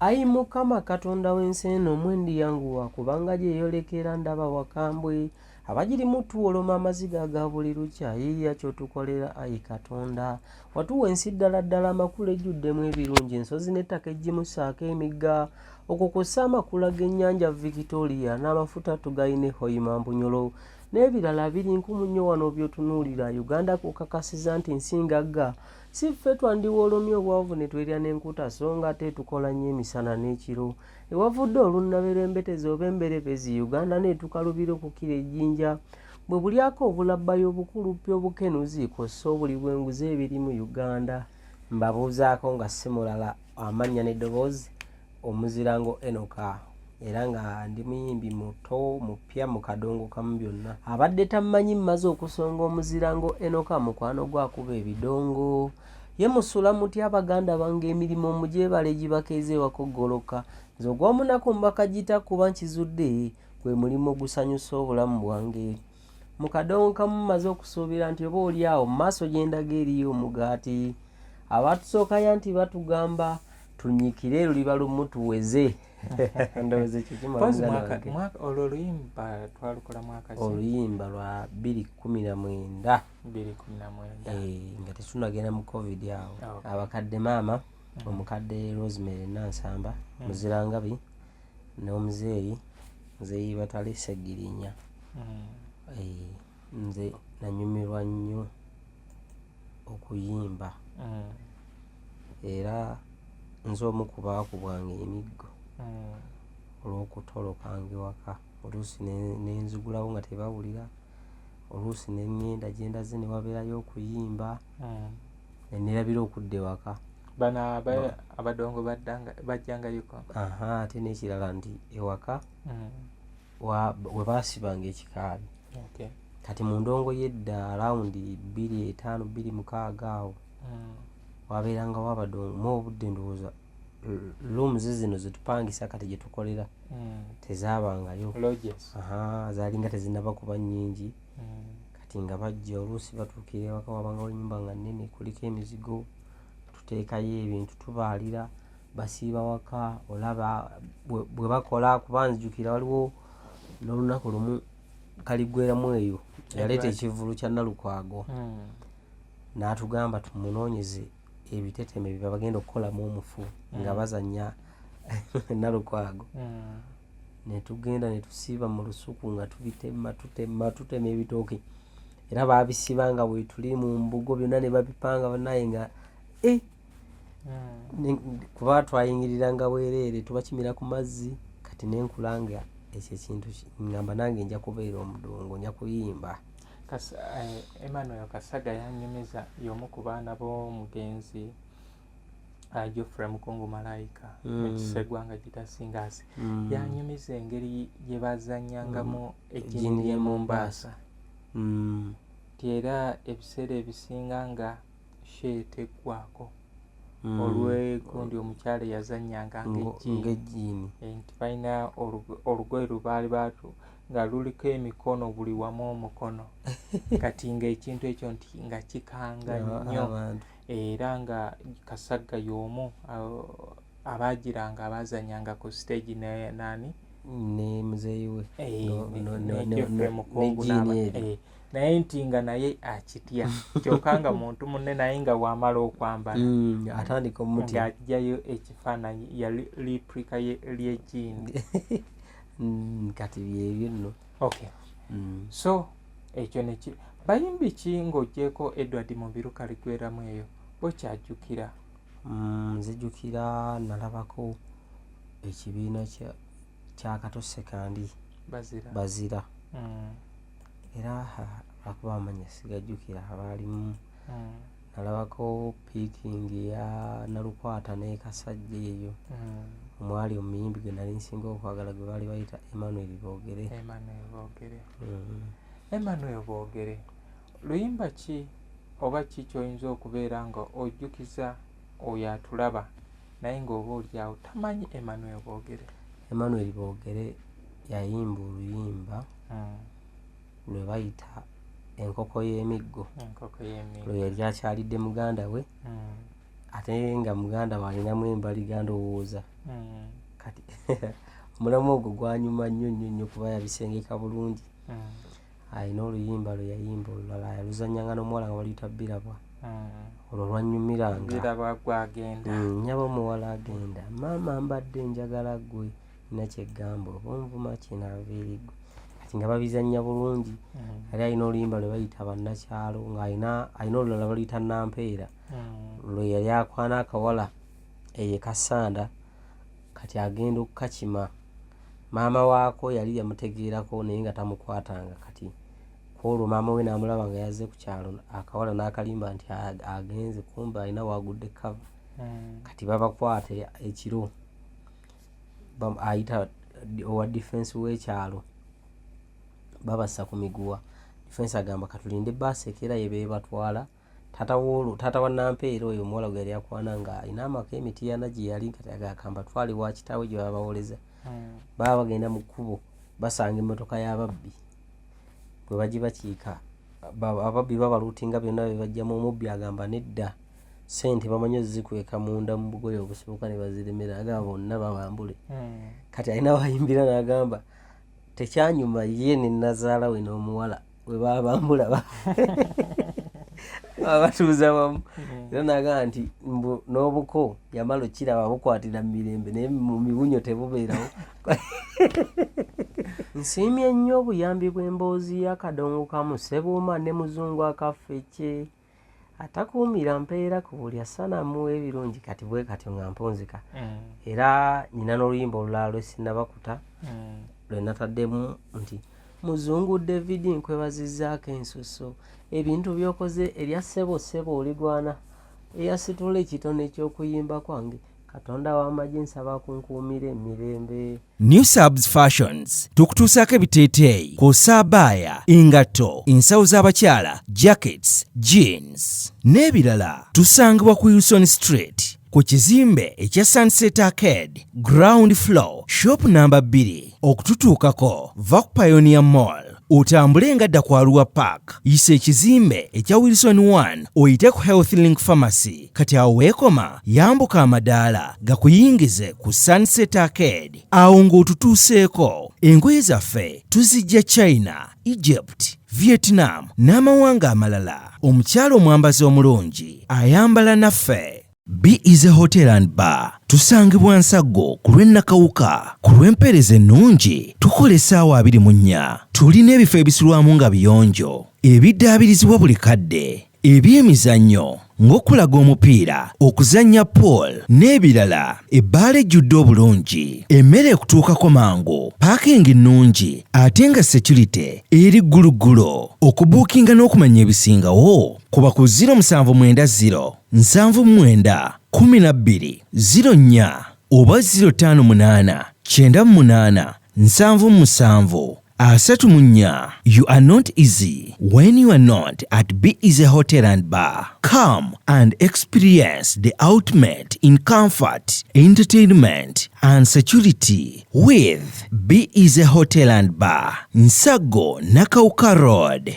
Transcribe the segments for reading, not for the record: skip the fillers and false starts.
Ayi Mukama Katonda w'ensi eno omwendi yanguwa kubanga gye yolekera ndaba wakambwe abagirimu tuwoloma amaziga aga buli lukya yiiya ky'otukolera ayi Katonda watuwa ensi ddala ddala amakulu ejjuddemu ebirungi ensozi n'ettaka eggimusaako emigga okwo kw'ossa amakula g'ennyanja Victoria n'amafuta tugayine Hoima Mbunyolo n'ebirala biri nkumu nnyo wano by'otunuulira Uganda kukakasiza nti nsingagga si ffe twandiwolomye obwavu ne twerya n'enkuta so nga ate tukola nnyo emisana n'ekiro ewavudde olunnaberembetezi oba emberebezi Uganda n'etukalubira okukira ejjinja bwe bulyako obulabbayo obukulupi obukenuzi kw'ossa obuli bw'enguzi ebiri mu Uganda mbabuuzaako nga si mulala amannya n'eddoboozi Omuzirango Enoka era nga ndi muyimbi muto mupya mu kadongo kamu byonna abadde tammanyi mmaze okusonga Omuzirango Enoka mukwano gwakuba ebidongo ye musula muti Abaganda bange emirimu omugyebale gibakeeze ewakoggoloka nze ogw'omunaku mbakagita kuba nkizudde gwe mulimu ogusanyusa obulamu bwange mu kadongo kamu mmaze okusuubira nti oba oli awo mu maaso gye ndaga eriyo omugaati abatusookayo nti batugamba tunyikire luliba lumu tuweze ndowooza ekyo kimala olwo oluyimba twalukola mwaka ki? Oluyimba lwa 2019 nga tetunagenda mu covid awo abakadde maama omukadde Rosemary Nansamba Muzirangabi n'omuzeeyi muzeeyi Batale Segirinya nze nanyumirwa nnyo okuyimba era nze omu ku baakubwanga emiggo olw'okutolokange waka oluusi nenzigulawo nga tebawulira oluusi nengenda gyendaze ne wabeerayo okuyimba nerabira okudda ewaka bano abadongo bajjangayuko ate n'ekirala nti ewaka we baasibanga ekikaabi kati mu ndongo y'edda alawundi 25-26 awo wabeerangawo abadongo mu obudde ndowooza rooms zino zetupangisa kati gye tukolera tezaabangayo zaalinga tezinnaba kuba nnyingi kati nga bajja oluusi batuukira ewaka wabangawo ennyumba nga nnene kuliko emizigo tuteekayo ebintu tubaalira basiiba waka olaba bwe bakola kuba nzijukira waliwo n'olunaku lumu Kaligweramu eyo yaleeta ekivvulu kya Nalukwago n'atugamba tumunoonyeze ebiteteme bye bagenda okukolamu omufu nga bazannya Nalukwago ne tugenda ne tusiiba mu lusuku nga tutema ebitooke era baabisiba nga bwe tuli mu mbugo byonna ne babipanga banaye nga kuba twayingiriranga bwereere tubakimira ku mazzi kati nenkulanga ekyo ekintu ngamba nange nja kubeera omudongo nja kuyimba. Emmanuel Kasaga yanyumiza y'omu ku baana b'omugenzi Geoffrey Mukungu Malayika ekisegwanga Gitasingasi yanyumiza engeri gye bazannyangamu ejjini ly'e Mombasa era ebiseera ebisinga nga sheeteggwako olw'egundi omukyala yazannyanga ng'ejjiini nti balina olugoye lubaali baatu nga luliko emikono buli wamu omukono kati ng'ekintu ekyo nti nga kikanga nnyo era nga Kasaga y'omu abaagiranga abazannyanga ku stage nani ne muzeeyi we Geoffrey Mukungu naye nti nga naye akitya kyokka nga muntu munne naye nga wamala okwambala atandika omuti ng'ajjayo ekifaananyi ya replica ly'ejjiini kati byebyo nno. So ekyo bayimbi ki ng'oggyeko Edward Mubiru Kaligweramu eyo bokyajjukira? Nzijjukira nalabako ekibiina kya Kato Sekandi Bazira era akuba amanya sigajjukira abaalimu nalabako piikingi ya Nalukwata ne Kasajja eyo omwali omuyimbi gwe nali nsinga okwagala gwe baali bayita Emmanuel Boogere luyimba ki oba ki ky'oyinza okubeera nga ojjukiza oyo atulaba naye ng'oba oli awo tamanyi Emmanuel Boogere yayimba oluyimba lwe bayita enkoko y'emiggo lwe yali akyalidde muganda we ate nga muganda balinamu embaliga ndowooza kati omulamu ogwo gwanyuma nnyo kuba yabisengeka bulungi. Alina oluyimba lwe yayimba olulala yaluzannyanga n'omuwala nga baluyita Birabwa. Olwo lwanyumiranga nnyaba omuwala agenda maama mbadde njagala ggwe nina kyeggamba oba onvuma kinaaviiriggwe kati nga babizannya bulungi. Yali alina oluyimba lwe bayita bannakyalo ng'alina olulala baluyita Nampeera lwe yali akwana akawala eye Kasanda kati agenda okukakima. Maama waako yali yamutegeerako naye nga tamukwatanga kati olwo maama we n'amulaba nga yazze ku kyalo akawala n'akalimba nti agenze kumbe alina wagudde kava. Kati babakwata ekiro ayita owa defense w'ekyalo babassa ku miguwa. Defense agamba katulinde bbaasi ekera ye beebatwala. Taata wa Nampeera oyo omuwala gwe yali akwana nga alina amaka emitiana gye yali kati agakamba twali wa kitaawe gye babawoleza. Baba bagenda mu kkubo basanga emmotoka y'ababbi bwe bagibakiika ababbi babaluutinga byonna bye bajjamu. Omubbi agamba nedda sente bamanyi ozikweka munda mu bugoye obusibuka ne baziremera agamba bonna babambule. Kati alina wayimbira n'agamba tekyanyuma ye ne Nazaala we n'omuwala bwe babambula batuuza wamu era n'agamba nti n'obuko yamala okiraba bukwatira mu mirembe naye mu mibunyo tebubeerawo. Nsiimye nnyo obuyambi bw'emboozi y'akadongo kamu Ssebuuma ne Muzungu Akaffecce atakuumira mpeera ku buli asanamu ebirungi kati bwe katyo nga mponzika. Era nyina n'oluyimba olulala lwe sinnabakuta lwe nataddemu nti Muzungu David nkwebazizzaako ensuso ebintu by'okoze erya ssebo oligwana eyasitula ekitone eky'okuyimba kwange Katonda w'amagye nsaba kunkuumira emirembe. New Subs Fashions tukutuusaako ebiteeteeyi kw'ossa abaya, engatto, ensawo z'abakyala, jackets, jeans n'ebirala. Tusangibwa ku Wilson Street ku kizimbe ekya Sunset Arcade ground floor shop number 2. Okututuukako va ku Pioneer Mall otambule ngadda ku Arua Park yisa ekizimbe ekya Wilson 1 oyite ku Health Link Pharmacy. Kati awo weekoma yambuka amadaala gakuyingize ku Sunset Arcade. Awo ng'otutuuseeko engoye zaffe tuzijja China, Egypt, Vietnam n'amawanga amalala. Omukyala omwambazi omulungi ayambala naffe. B is a Hotel and Bar. Tusangibwa Nsaggo ku lw'Ennakawuka. Ku lw'empeereza ennungi tukola essaawa 24. Tulina ebifo ebisulwamu nga biyonjo, ebiddaabirizibwa buli kadde, ebyemizannyo ng'okulaga omupiira, okuzannya pool n'ebirala. Ebbaala ejjudde obulungi, emmere ekutuukako mangu, paakingi nnungi ate nga security eri gguluggulo. Okubuukinga n'okumanya ebisingawo kuba ku 0790 79 12 04 oba 058 98 77 34. You are not easy when you are not at B is a Hotel and Bar. Come and experience the ultimate in comfort, entertainment and security with B is a Hotel and Bar. Nsaggo Nakawuka Road.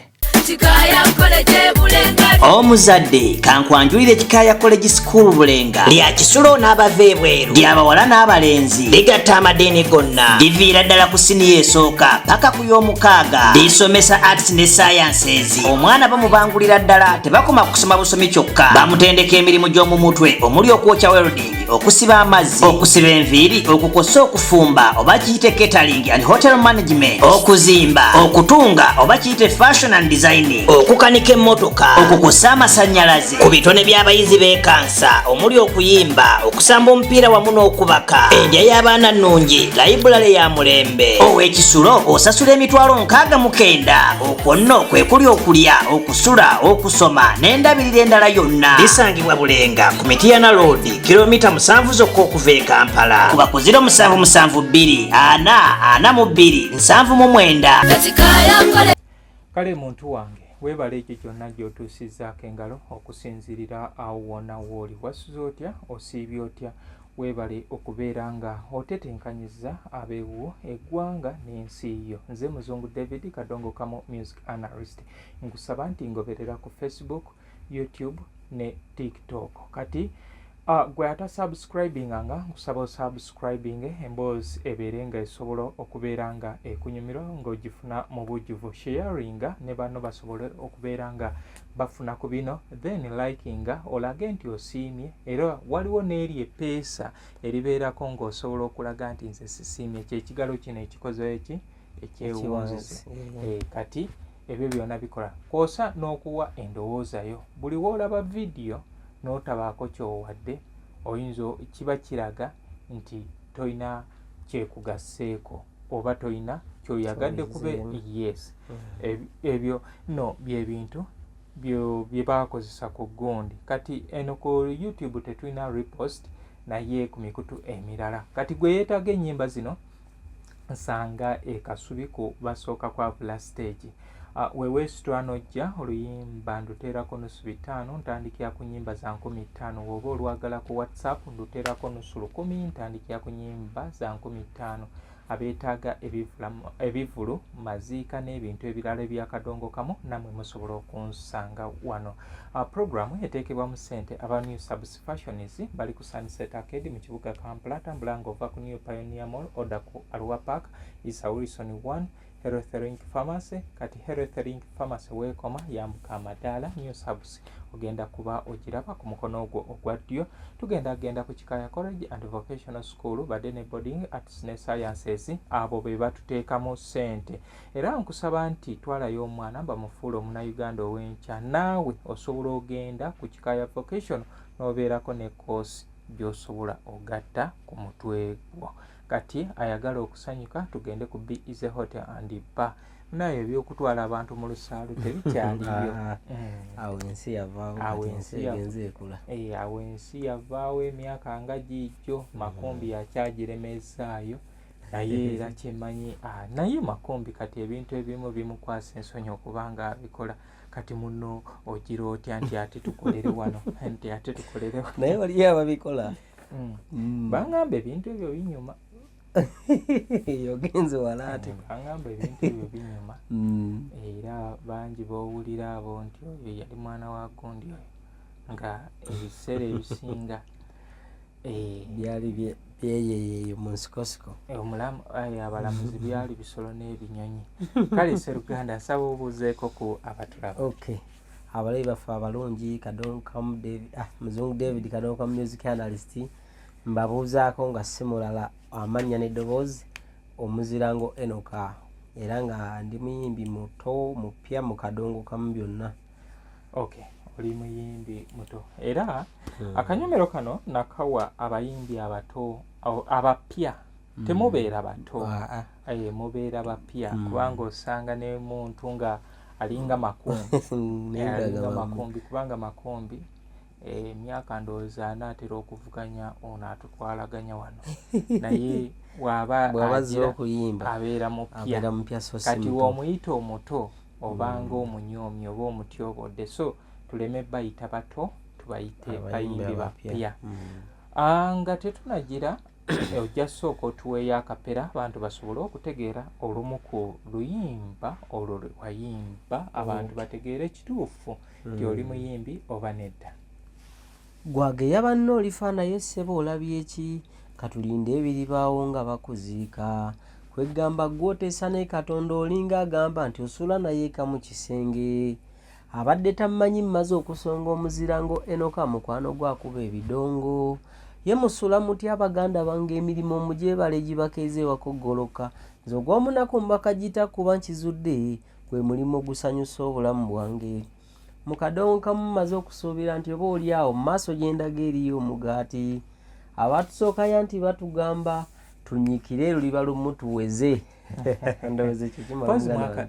Omuzadde kankwanjulire Kikaya College School Bulenga lya kisulo n'abava ebweru ly'abawala n'abalenzi ligatta amadeeni gonna liviira ddala ku siniya esooka paka ku y'omukaaga lisomesa arts ne sciences. Omwana bamubangulira ddala tebakoma kusoma busomi kyokka bamutendeka emirimu gy'omu mutwe omuli okwokya welding, okusiba amazzi, okusiba enviiri, okukosa okufumba oba kiyite catering and hotel management, okuzimba, okutunga oba kiyite fashion and designing, okukanika emmotoka, okukosa amasannyalaze, ku bitone by'abayizi b'ekansa omuli okuyimba, okusamba omupiira wamu n'okubaka, endya y'abaana nnungi, library ya mulembe. Ow'ekisulo osasula emitwalo 69. Okwo nno kwe kuli okulya, okusula, okusoma n'endabirira endala yonna. Lisangibwa Bulenga ku Mityana Road kilomita 7 zokka okuva e Kampala. Kuba ku 0772 442 709. Kale muntu wange weebala ekyo kyonna gy'otuusizzaako engalo okusinziirira awo wonna wooli. Wasuze otya, osiibye otya? Weebale okubeera nga otetenkanyizza abeewo eggwanga n'ensi yo. Nze Muzungu David Kadongo Kamo Music Analyst. Nkusaba nti ngoberera ku Facebook, YouTube ne TikTok. Kati Gwe ata subscribing anga nkusaba subscribing emboozi ebeere nga esobola okubeera nga ekunyumira ng'ogifuna mu bujjuvu, sharinga ne banno basobole okubeera nga bafuna ku bino, then likinga olage nti osiimye, era waliwo n'eri epeesa eribeerako ng'osobola okulaga nti nze sisiimye, kyekigalo kino ekikozeho eki ekyewunzise. Kati ebyo byonna bikola kwosa n'okuwa endowooza yo. Buli woolaba vidiyo n'otabaako kyowadde oyinza kiba kiraga nti toyina kyekugasseeko oba toyina kyoyagadde kube yes. Ebyo no byebintu bye bakozesa ku gundi. Kati eno ku YouTube tetulina repost naye ku mikutu emirala. Kati gwe yeetaga ennyimba zino nsanga ekasubi ku basooka kwa bula stage. Weweesitula n'ojja oluyimba nduteerako nusu 5 ntandikira ku nnyimba za 15. Woba olwagala ku WhatsApp nduteerako nusu 10 ntandikira ku nnyimba za 15. Abeetaaga ebivulu maziika n'ebintu ebirala ebyakadongo kamu nammwe musobola okunsanga wano. Programu eteekebwa mu ssente. Aba New Subs Fashions bali ku Sunset Arcade mu kibuga Kampala. Tambula ng'ova ku New Pioneer Mall oda ku Arua Park Isa Wilson 1 Health Link Pharmacy. Kati Health Link Pharmacy weekoma yambuka amadaala. New Subs ogenda kuba ogiraba ku mukono ogwo ogwa ddyo. Tugenda ku Kikaya College and Vocational School badde ne boarding arts ne sciences, abo be batuteekamu ssente. Era nkusaba nti twalayo omwana bamufuula omunnayuganda ow'enkya, naawe osobola ogenda ku Kikaya Vocational n'obeerako ne course gy'osobola ogatta ku mutwe gwo. Kati ayagala okusanyuka tugende ku Be-Easy Hotel and Bar. Naye ebyokutwala abantu mu lusaalu tebikyaliyo. Awo ensi yavaawo egenze ekula. Awo ensi yavaawo emyaka nga giijjo Makumbi yakyagiremezaayo. Naye era kyemmanyi naye Makumbi kati ebintu ebimu bimukwasa ensonyi okubanga abikola. Kati muno ogira otya nti ate tukolere wano nti ate tukolere wano. Naye waliyo ababikola. Bangamba ebintu ebyo binyuma. Yogenze wala ate. Bangamba ebintu ebyo binyuma. Era bangi bowulira abo nti oyo yali mwana wa gundi oyo nga ebiseera ebisinga byali byeyeyeyo mu nsikosiko. Omulamu abalamuzi byali bisolo n'ebinyonyi. Kale Sseruganda nsaba obuuzeeko ku abatulaba. Okay. Abalabi baffe abalungi Kadonkamu David, Muzungu David Kadonkamu music analyst, mbabuuzaako nga si mulala amannya n'eddoboozi Omuzirango Enoka, era nga ndi muyimbi muto mupya mu Kadonkamu byonna. Okay, oli muyimbi muto. Era akanyomero kano nakawa abayimbi abato abapya. Temubeera bato. Mubeera bapya kubanga osanga ne muntu nga alinga Makumbi. Alinga Makumbi kubanga Makumbi emyaka ndowooza anaatera okuvuganya ono atutwalaganya wano. Naye bw'abazza okuyimba abeera mupya. Kati w'omuyita omuto obanga omunyoomi oba omutyobodde, so tuleme bayita bato tubayite bayimbi bapya. Nga tetunagira ojja sooka otuweeyo akapera abantu basobole okutegeera olumu ku luyimba olwo lwe wayimba, abantu bategeere ekituufu nti oli muyimbi oba nedda. Gwageya banno olifa naye ssebo olabye ki? Katulinde ebiribaawo nga bakuziika. Kwegamba gw'oteesa ne Katonda olinga agamba nti osula naye eka mu kisenge. Abadde tammanyi mmaze okusonga Omuzirango Enoka mukwano gwakuba ebidongo. Ye musula mutya Abaganda bange emirimu omugyebale gibakeeze wakoggoloka. Nze ogw'omunaku mbakagita kuba nkizudde gwe mulimu ogusanyusa obulamu bwange. Mu Kadonkamu mmaze okusuubira nti oba oli awo mu maaso gy'endaga eriyo omugaati. Abatusookayo nti batugamba tunyikire luliba lumu tuweze. Ndowooza ekyo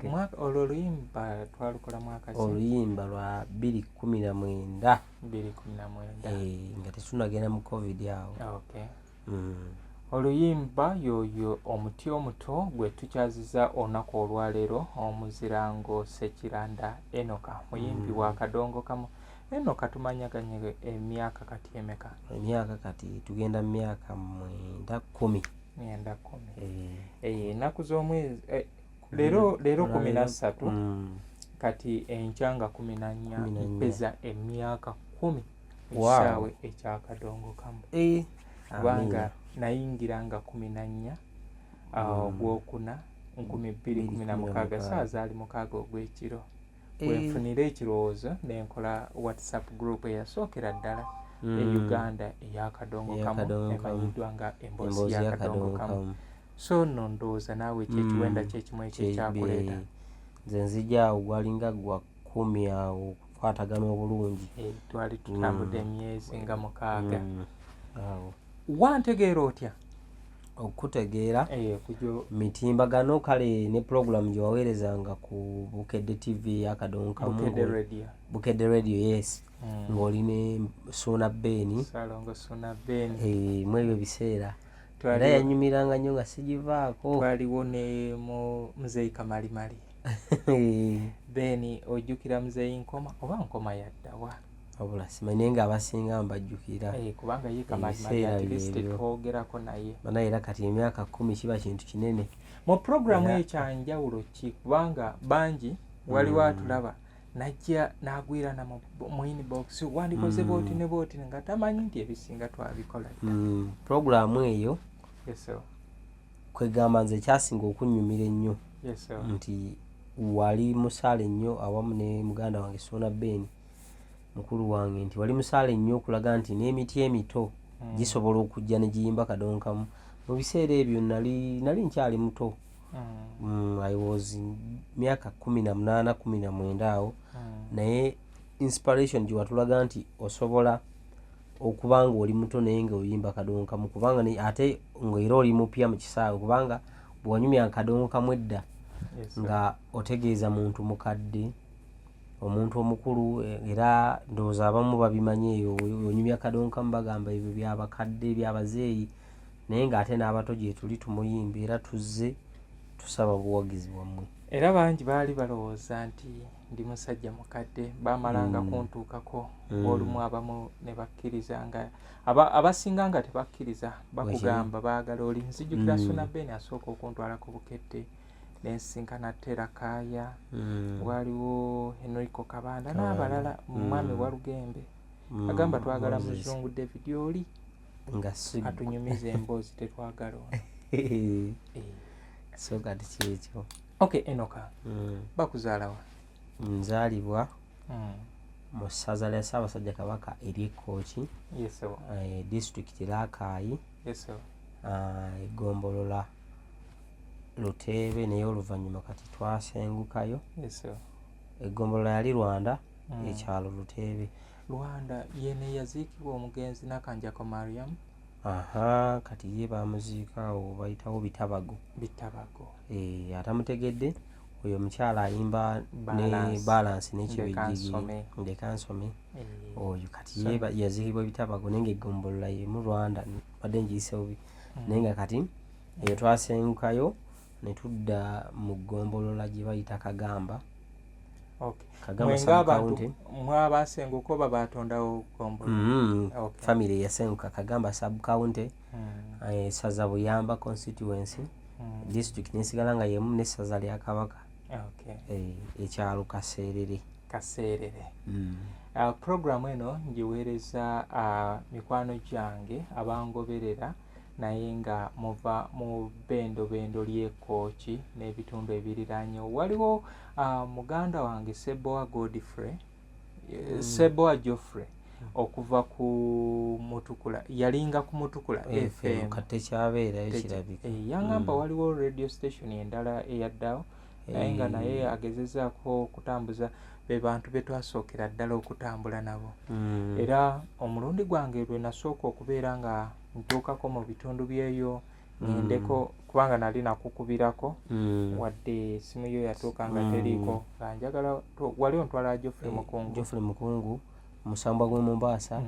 kimala olwo oluyimba twalukola mwaka ki? Oluyimba lwa 2019. 2019. Nga tetunagenda mu COVID awo. Okay. Oluyimba yoyo omuti omuto gwe tukyaziza olunaku olwaleero Omuzirango Ssekiranda Enoka muyimbi wa Kadonkamu. Enoka tumanyaganye emyaka kati emeka? Emyaka kati tugenda mu myaka 9-10. Ennaku z'omwezi leero 13 kati enkya nga 14 mpeza emyaka 10 ekisaawe ekyakadongo kamu kubanga nayingira nga 14 ogwokuna 2016 saa zaali 6 ogw'ekiro wenfunira ekirowoozo nenkola WhatsApp group eyasookera ddala e Uganda eyakadongo kamu emanyiddwa nga emboozi yakadongo kamu. So nno ndowooza naawe kyekiwenda kyekimu ekyekyakuleeta. Nze nzija awo gwalinga gwa 10 awo kukwatagana obulungi. Twali tutambudde emyezi nga 6. Wantegeera otya? Okutegeera mitimbagano kale ne program gye waweerezanga ku Bukedde TV yakadongo kamu. Bukedde radio yes. Ng'oli ne Suna Beni. Salongo Suna Beni. Mu ebyo biseera era yanyumiranga nnyo nga sigivaako. Twaliwo ne Muzeeyi Kamalimali. Beni ojjukira Muzeeyi Nkoma oba Nkoma yaddawa? Wabula simanyi nga abasinga mbajjukira. Kubanga ye Kamalimali at least twogerako naye. Bana era kati emyaka 10 kiba kintu kinene. Mu programu ekyanjawulo ki kubanga bangi waliwo atulaba najja n'agwira na mu inbox wandikoze booti ne booti nga tamanyi nti ebisinga twabikola. Programu eyo kwegamba nze kyasinga okunnyumira ennyo nti wali musaale nnyo awamu ne muganda wange Suna Beni mukulu wange nti wali musaale nnyo okulaga nti n'emiti emito gisobola okujja ne giyimba kadongo kamu. Mu biseera ebyo nali nkyali muto. I was myaka 18 19 awo. Naye inspiration gye watulaga nti osobola okubanga oli muto naye nga oyimba kadongo kamu kubanga ate ng'era oli mupya mu kisaawe kubanga bw'onyumya kadongo kamu edda nga otegeeza muntu mukadde omuntu omukulu era ndowooza abamu babimanyi eyo onyumya kadongo kamu bagamba ebyo byabakadde byabazeeyi naye ng'ate n'abato gye tuli tumuyimba era tuzze tusaba buwagizi wammwe. Era bangi baali balowooza nti ndi musajja mukadde bamalanga kuntuukako olumu abamu ne bakkiriza nga abasinga nga tebakkiriza bakugamba baagala oli. Nzijukira Suna Beni asooka okuntwala ku Bukedde nensinkana Terakaaya waliwo Enrico Kabanda n'abalala mwami Walugembe agamba twagala muzungu David oli nga atunyumiza emboozi tetwagala ono. So kati kyekyo. Okay, Enoka. Bakuzaalawa? Nzaalibwa mu ssaza lya Ssaabasajja Kabaka ery'Ekkooki. Yes sir. District Rakai. Yes sir. Egombolola Luteebe naye oluvannyuma kati twasengukayo. Yes sir. Egombolola yali Rwanda ekyalo Luteebe. Rwanda yene yaziikibwa omugenzi Nakanjako Mariam. Kati ye bamuziika awo bayitawo Bitabago. Atamutegedde oyo omukyala ayimba ne balance n'ekibejjigi Ndekansome oyo kati ye yaziikibwa Bitabago naye ng'egombolola ye mu Rwanda badde njiyise obi naye nga kati eyo twasengukayo ne tudda mu ggombolola gye bayita Kagamba. Abantu mwabasenguka oba batondawo Gombolola? Family yasenguka Kagamba sub county saza Buyamba constituency district nesigala nga yemu n'essaza lya Kabaka ekyalo Kaseerere. Programu eno ngiweereza mikwano gyange abangoberera naye nga muva mu bendo ly'Ekkooki n'ebitundu ebiriraanye. Waliwo muganda wange Seboa Godfrey, Seboa Geoffrey okuva ku Mutukula, yalinga ku Mutukula FM kate kyabeerayo kirabika. Yangamba waliwo radio station endala eyaddawo naye nga naye agezezaako okutambuza be bantu be twasookera ddala okutambula nabo. Era omulundi gwange lwe nasooka okubeera nga ntuukako mu bitundu byeyo ngendeko kubanga nali nakukubirako wadde esimu yo yatuuka nga teriiko nga njagala wali ontwala Geoffrey Mukungu Musambwa gwe Mombasa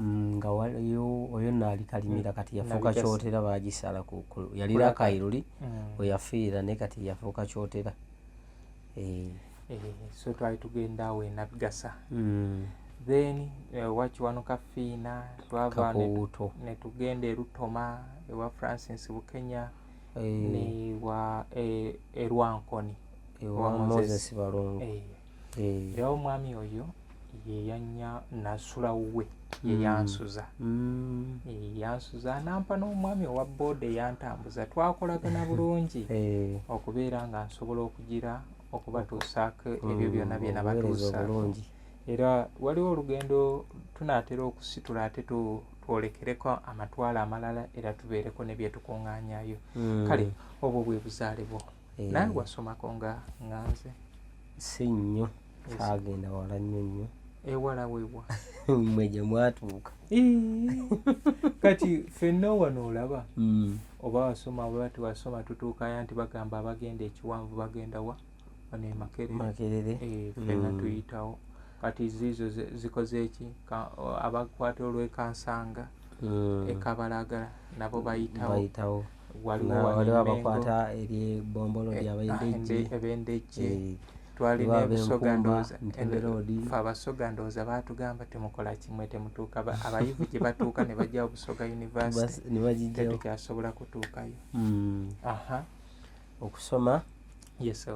nga waliyo oyo naali Kalimira kati yafuuka Kyotera baagisala yali Rakairuli we yafiira naye kati yafuuka Kyotera. So twali tugenda awo Nabigasa. Then Wakiwanuka Fiina twava ne tugenda Rutoma ewa Francis Bukenya ne wa Rwankoni ewa Moses Balongo. Era omwami oyo yeyanya nasula we yeyansuza yansuza nampa n'omwami owa boda eyantambuza twakolagana bulungi okubeera nga nsobola okugira okubatuusaako ebyo byonna bye nabatuusaako era waliwo olugendo tunaatera okusitula ate twolekereko amatwalo amalala era tubeereko ne bye tukuŋŋaanyayo kale obwo bwe buzaale bwo naye wasomako nga nganze si nnyo saagenda wala nnyo ewala weewa mmwe gye mwatuuka kati ffenna wano olaba oba wasoma oba tiwasoma tutuukayo nti bagamba abagenda ekiwanvu bagenda wa wano Makerere ffenna tuyitawo kati ziizo zikoze eki abakwata olw'ekansanga ekabalagala nabo bayitawo waliwo abakwata eri bombolo lyabendejje twalina ebusoga ndooza abasoga ndooza baatugamba temukola kimwe temutuuka abayivu gye batuuka ne bajja Busoga University tetukyasobola kutuukayo okusoma yes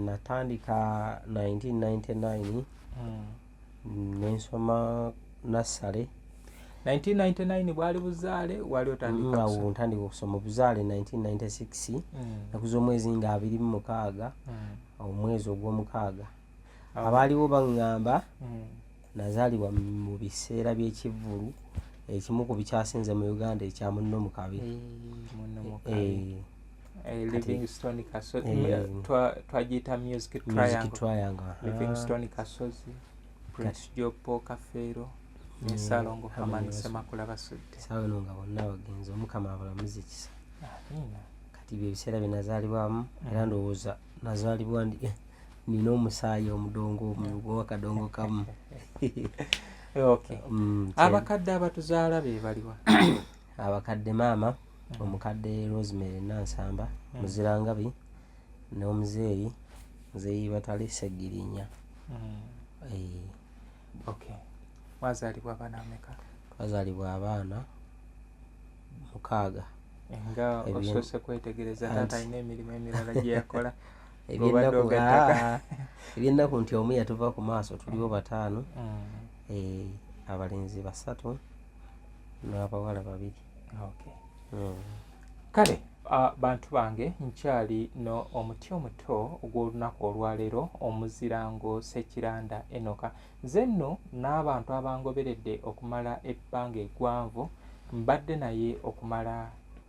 natandika 1999 nensoma nassale 1999 bwali buzaale wali otandika okusoma buzaale 1996 nakuza omwezi nga 26 omwezi ogw'omukaaga abaaliwo baŋŋamba nazaalibwa mu biseera by'ekivvulu ekimu ku bikyasinze mu Uganda ekya Munno Mukabi Livingstone Kasozi twagiyita Music Triangle Livingstone Kasozi Prince Jopo Kafeero ne Salongo Kamani Semakula basudde sawa no nga bonna bagenzi Omukama abalamuzi ekisa kati bye biseera bye nazaalibwamu era ndowooza nazaalibwa nina omusaayi omudongo omuyugo wakadongo kamu abakadde abatuzaala be baliwa abakadde maama omukadde Rosemary Nansamba Muzirangabi n'omuzeeyi Muzeeyi Batale Segirinya wazaalibwa abaana ameka? Twazaalibwa abaana 6 nga osoose kwetegereza taata alina emirimu emirala gye yakola ebyennaku nti omu yatuva ku maaso tuliwo 5 abalenzi 3 n'abawala 2 kale bantu bange nkyali no omuti omuto ogw'olunaku olwaleero omuzirango Ssekiranda Enoka nze nno n'abantu abangoberedde okumala ebbanga eggwanvu mbadde naye okumala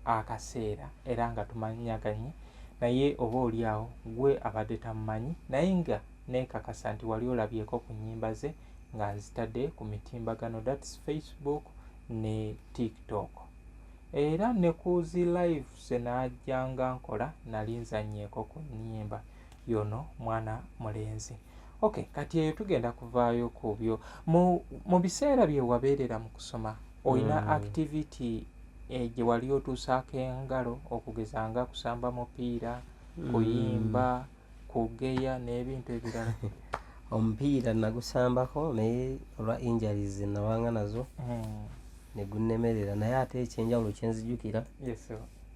akaseera era nga tumanyaganye naye oba oliawo gwe abadde tamumanyi naye nga neekakasa nti wali olabyeko ku nnyimba ze nga nzitadde ku mitimbagano that's Facebook ne TikTok era ne kuzi live senajjanga nkola nali nzanyeeko ku nnyimba yono mwana mulenzi kati eyo tugenda kuvaayo ku byo mu biseera bye wabeerera mu kusoma olina activity gye wali otuusaako engalo okugeza nga kusamba mupiira kuyimba kugeya n'ebintu ebirala omupiira nagusambako naye olwa injuries nabanga nazo negunemerera naye ate ekyenjawulo kyenzijukira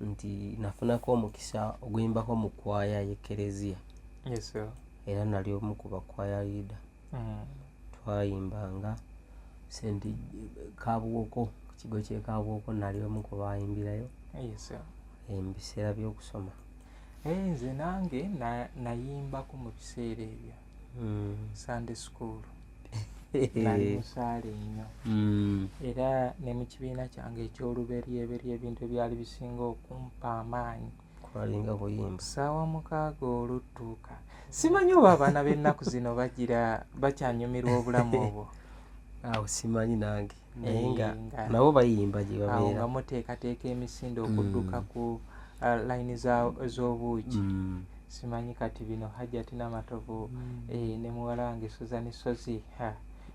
nti nafunako omukisa ogwimbako mu kwaya y'Ekereziya era nali omu ku bakwaya leader twayimbanga senti Kabuwoko kigo kye Kabuwoko nali omu ku bayimbirayo mu biseera by'okusoma nze nange nayimbako mu biseera ebyo Sunday school nali musaale nnyo era ne mu kibiina kyange eky'oluberyeberi ebintu ebyali bisinga okumpa amaanyi kwalinga kuyimba ssaawa 6 oludduuka simanyi oba abaana b'ennaku zino bakyanyumirwa obulamu obwo awo simanyi nange naye nga nabo bayimba gye babeera nga muteekateeka emisinde okudduka ku layini z'obuugi simanyi kati bino Hajjati Namatovu ne muwala wange Suzan Sozi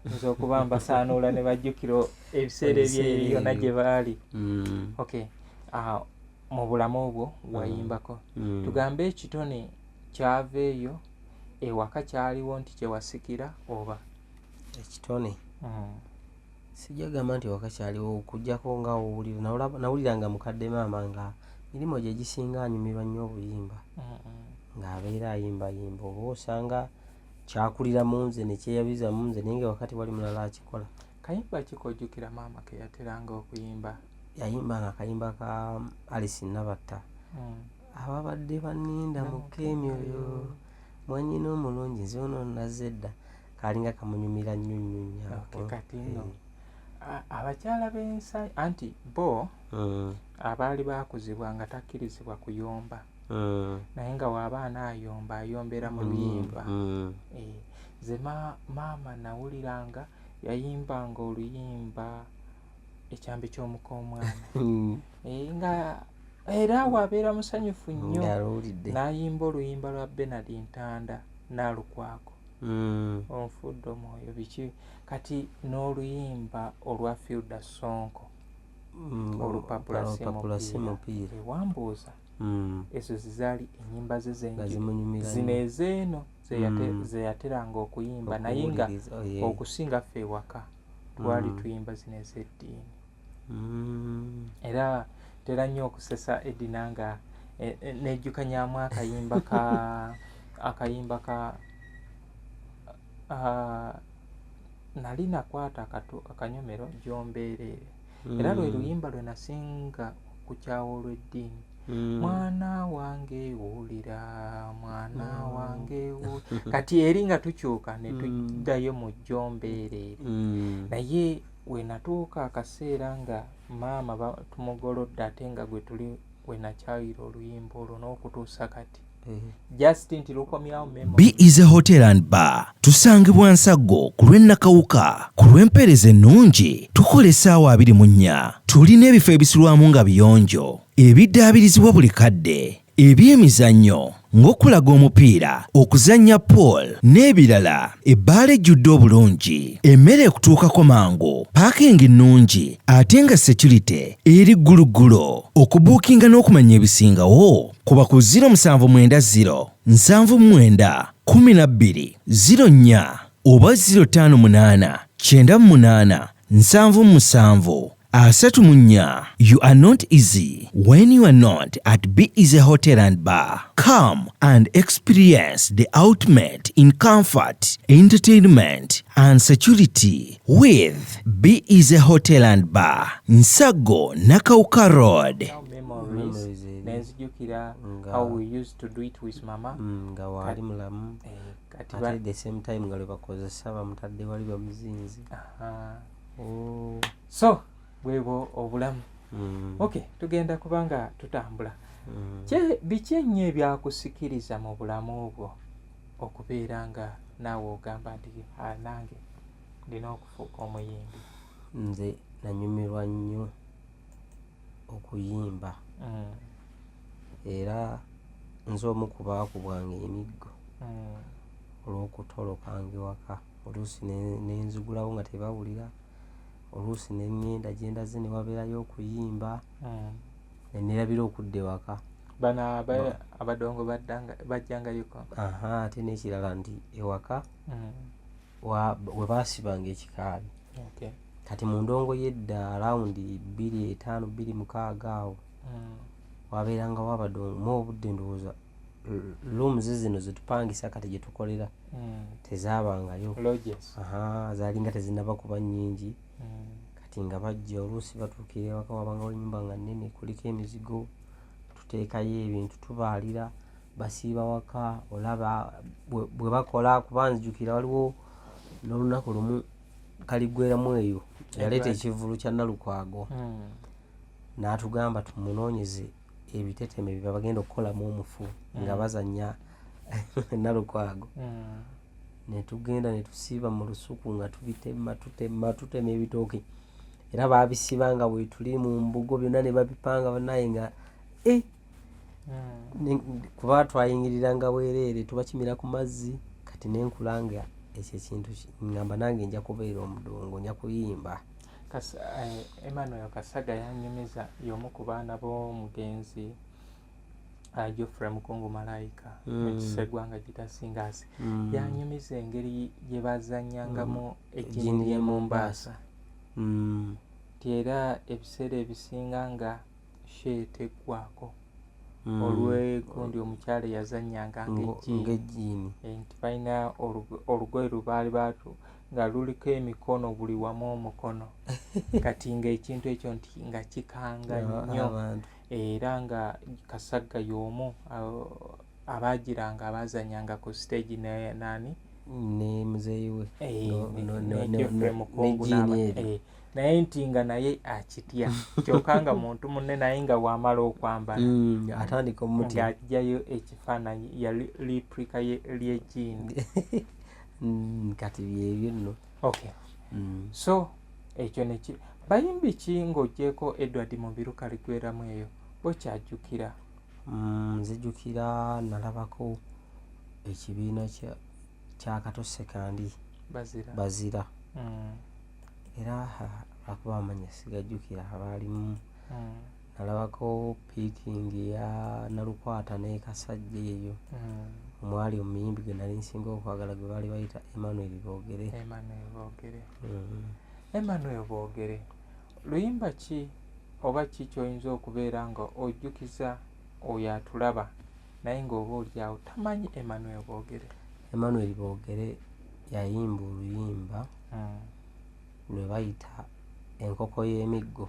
nza okuba mbasaanuula ne bajjukira ebiseera ebyo byonna gye baali mu bulamu obwo wayimbako tugambe ekitone kyava eyo ewaka kyaliwo nti kyewasikira oba ekitone sijagamba nti ewaka kyaliwo okujjako nga owulira nawuliranga mukadde maama nga mirimo gye gisinga anyumirwa nnyo obuyimba ng'abeera ayimbayimba oba osanga kyakulira munze nekyeyabiza munze naye nga wakati wali mulala akikola. Kayimba kikojjukira maama ke yateranga okuyimba? Yayimbanga akayimba ka Alice Nabatta. Ababadde baninda mu kemyoyo mwanyina omulungi nze ono nazedda kalinga kamunyumira nnyunyunya. Kati nno abakyala b'ensi anti bo abaali bakuzibwa nga takkirizibwa kuyomba naye nga w'abaana ayomba ayombera mu luyimba. Nze maama nawuliranga yayimbanga oluyimba ekyambe ky'omuka omwana nga era wabeera musanyufu nnyo. N'ayimba oluyimba lwa Bernard Ntanda Naalukwako onfudde omwoyo biki kati n'oluyimba olwa Fielder Sonko olupapula simupiira ewambuuza ezo zizaali ennyimba ze zino ezeeno ze yateranga okuyimba naye nga okusinga ffe ewaka twali tuyimba zino ez'eddiini. Era tera nnyo okusesa Edina nga nejjukanyaamu akayimba ka nali nakwata akanyomero gyombeerere era lwe luyimba lwe nasinga okukyawa olw'eddiini. Mwana wange wulira mwana wange kati eri nga tukyuka ne tuddayo mu gyombeerere naye we natuuka akaseera nga maama tumugolodde ate nga gwe tuli we nakyayira oluyimba olwo n'okutuusa kati just nti lukomyawo B is a hotel and bar. Tusangibwa Nsaggo ku lw'Ennakawuka. Ku lw'empeereza ennungi tukola essaawa 24. Tulina ebifo ebisulwamu nga biyonjo, ebiddaabirizibwa buli kadde, ebyemizannyo ng'okulaga omupiira, okuzannya pool n'ebirala. Ebbaala ejjudde obulungi, emmere ekutuukako mangu, paakingi nnungi ate nga security eri gguluggulo. Okubuukinga n'okumanya ebisingawo kuba ku 0790 79 12 04 oba 058 98 77 34. You are not easy when you are not at B is a hotel and bar. Come and experience the ultimate in comfort, entertainment and security with B is a hotel and bar. Nsaggo Nakawuka Road. Nezijukira how we used to do it with mama nga wali mulamu at the same time nga lwebakozesa bamutadde wali bamuzinzi. So bwebo obulamu. Okay, tugenda kubanga tutambula. Biki ennyo ebyakusikiriza mu bulamu obwo okubeera nga naawe ogamba nti nange ndina okufuuka omuyimbi? Nze nanyumirwa nnyo okuyimba era nze omu ku baakubwanga emiggo olw'okutolokanga ewaka. Oluusi nenzigulawo nga tebawulira, oluusi n'engenda gyendaze ne wabeerayo okuyimba nenerabira okudda ewaka. Bano abadongo bajjangayoko. Ate n'ekirala nti ewaka we baasibanga ekikaabi. Kati mu ndongo y'edda alawundi 25-26 awo wabeerangawo abadongo mu obudde ndowooza rooms zino zetupangisa kati gye tukolera tezaabangayo. Zaalinga tezinnaba kuba nnyingi. Kati nga bajja oluusi batuukira ewaka wabangawo ennyumba nga nnene kuliko emizigo, tuteekayo ebintu tubaalira, basiiba waka. Olaba bwe bakola kuba nzijukira waliwo n'olunaku lumu Kaligweramu eyo yaleeta ekivvulu kya Nalukwago n'atugamba tumunoonyeze ebiteteme bye bagenda okukolamu omufu nga bazannya Nalukwago. Ne tugenda ne tusiiba mu lusuku nga tutema ebitooke era baabisibanga bwe tuli mu mbugo byonna ne babipanga bannaye nga kuba twayingiriranga bwereere tubakimira ku mazzi. Kati nenkulanga ekyo ekintu ngamba nange nja kubeera omudongo, nja kuyimba. Emmanuel Kasaga yanyumiza y'omu ku baana b'omugenzi Geoffrey Mukungu Malayika ekisegwanga Gitasingasi. Yanyumiza engeri gye bazannyangamu ejjini ly'e Mombasa. Ti era ebiseera ebisinga nga sheeteggwako olw'egundi omukyala yazannyanga ng'ejjiini nti balina olugoye lubaali baatu nga luliko emikono buli wamu omukono kati ng'ekintu ekyo nti nga kikanga nnyo era nga kasagga y'omu abaagiranga abazannyanga ku stage nani ne muzeeyi we naye nti nga naye akitya kyokka nga muntu munne naye nga wamala okwambala atandika omuti ng'ajjayo ekifaananyi ya liprika ly'ejjiini kati byebyo nno. Okay. So ekyo neki bayimbi ki ng'oggyeko Edward Mubiru Kaligweramu eyo bokyajjukira? Nzijjukira nalabako ekibiina kya Kato Sekandi Bazira era akuba amanya sigajjukira abaalimu. Nalabako piikingi ya Nalukwata ne Kasajja eyo omwali omuyimbi gwe nali nsinga okwagala gwe baali bayita Emmanuel Boogere. Luyimba ki oba ki ky'oyinza okubeera nga ojjukiza oyo atulaba naye ng'oba olyawo tamanyi Emmanuel Boogere yayimba oluyimba lwe bayita Enkoko y'Emiggo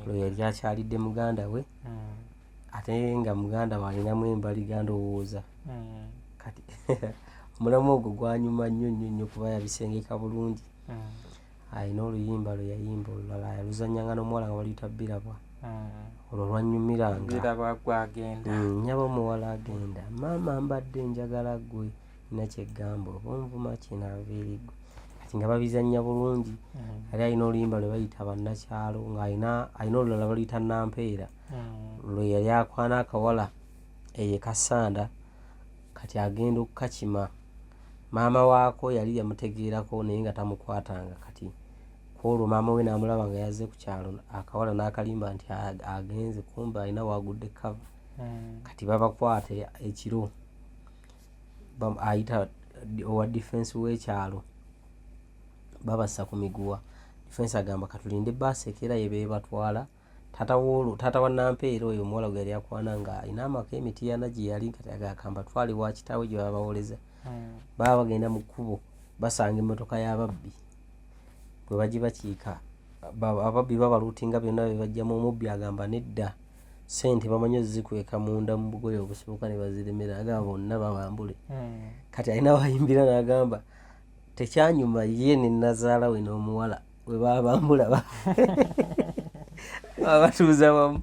lwe yali akyalidde muganda we ate nga muganda we alinamu embaliga ndowooza kati omulamu ogwo gwanyuma nnyo kuba yabisengeka bulungi. Alina oluyimba lwe yayimba olulala yaluzannyanga n'omuwala nga baluyita Birabwa olwo lwanyumiranga nnyaba omuwala agenda maama mbadde njagala ggwe nina kyeggamba oba onvuma kinaava eri ggwe kati nga babizannya bulungi. Yali alina oluyimba lwe bayita Bannakyalo ng'alina olulala baluyita Nampeera lwe yali akwana akawala eyo Kasanda kati agenda okukakima maama waako yali yamutegeerako naye nga tamukwatanga kati kwolwo maama we n'amulaba nga yazze ku kyalo akawala n'akalimba nti agenze kumbe alina wagudde kava kati babakwate ekiro ayita owa defense w'ekyalo babassa ku miguwa. Defense agamba katulinde bbaasi ekeera ye beebatwala taata wa Nampeera oyo omuwala gwe yali akwana nga alina amaka emitiana gye yali kati agakamba twali wa kitaawe gye babawoleza. Baba bagenda mu kkubo basanga emmotoka y'ababbi bwe bagibakiika ababbi babaluutinga byonna bye bajjamu. Omubbi agamba nedda sente bamanyi ozikweka munda mu bugoye obusibuka ne baziremera agamba bonna babambule. Kati alina wayimbira n'agamba tekyanyuma ye ne Nazaala we n'omuwala we babambula batuuza wamu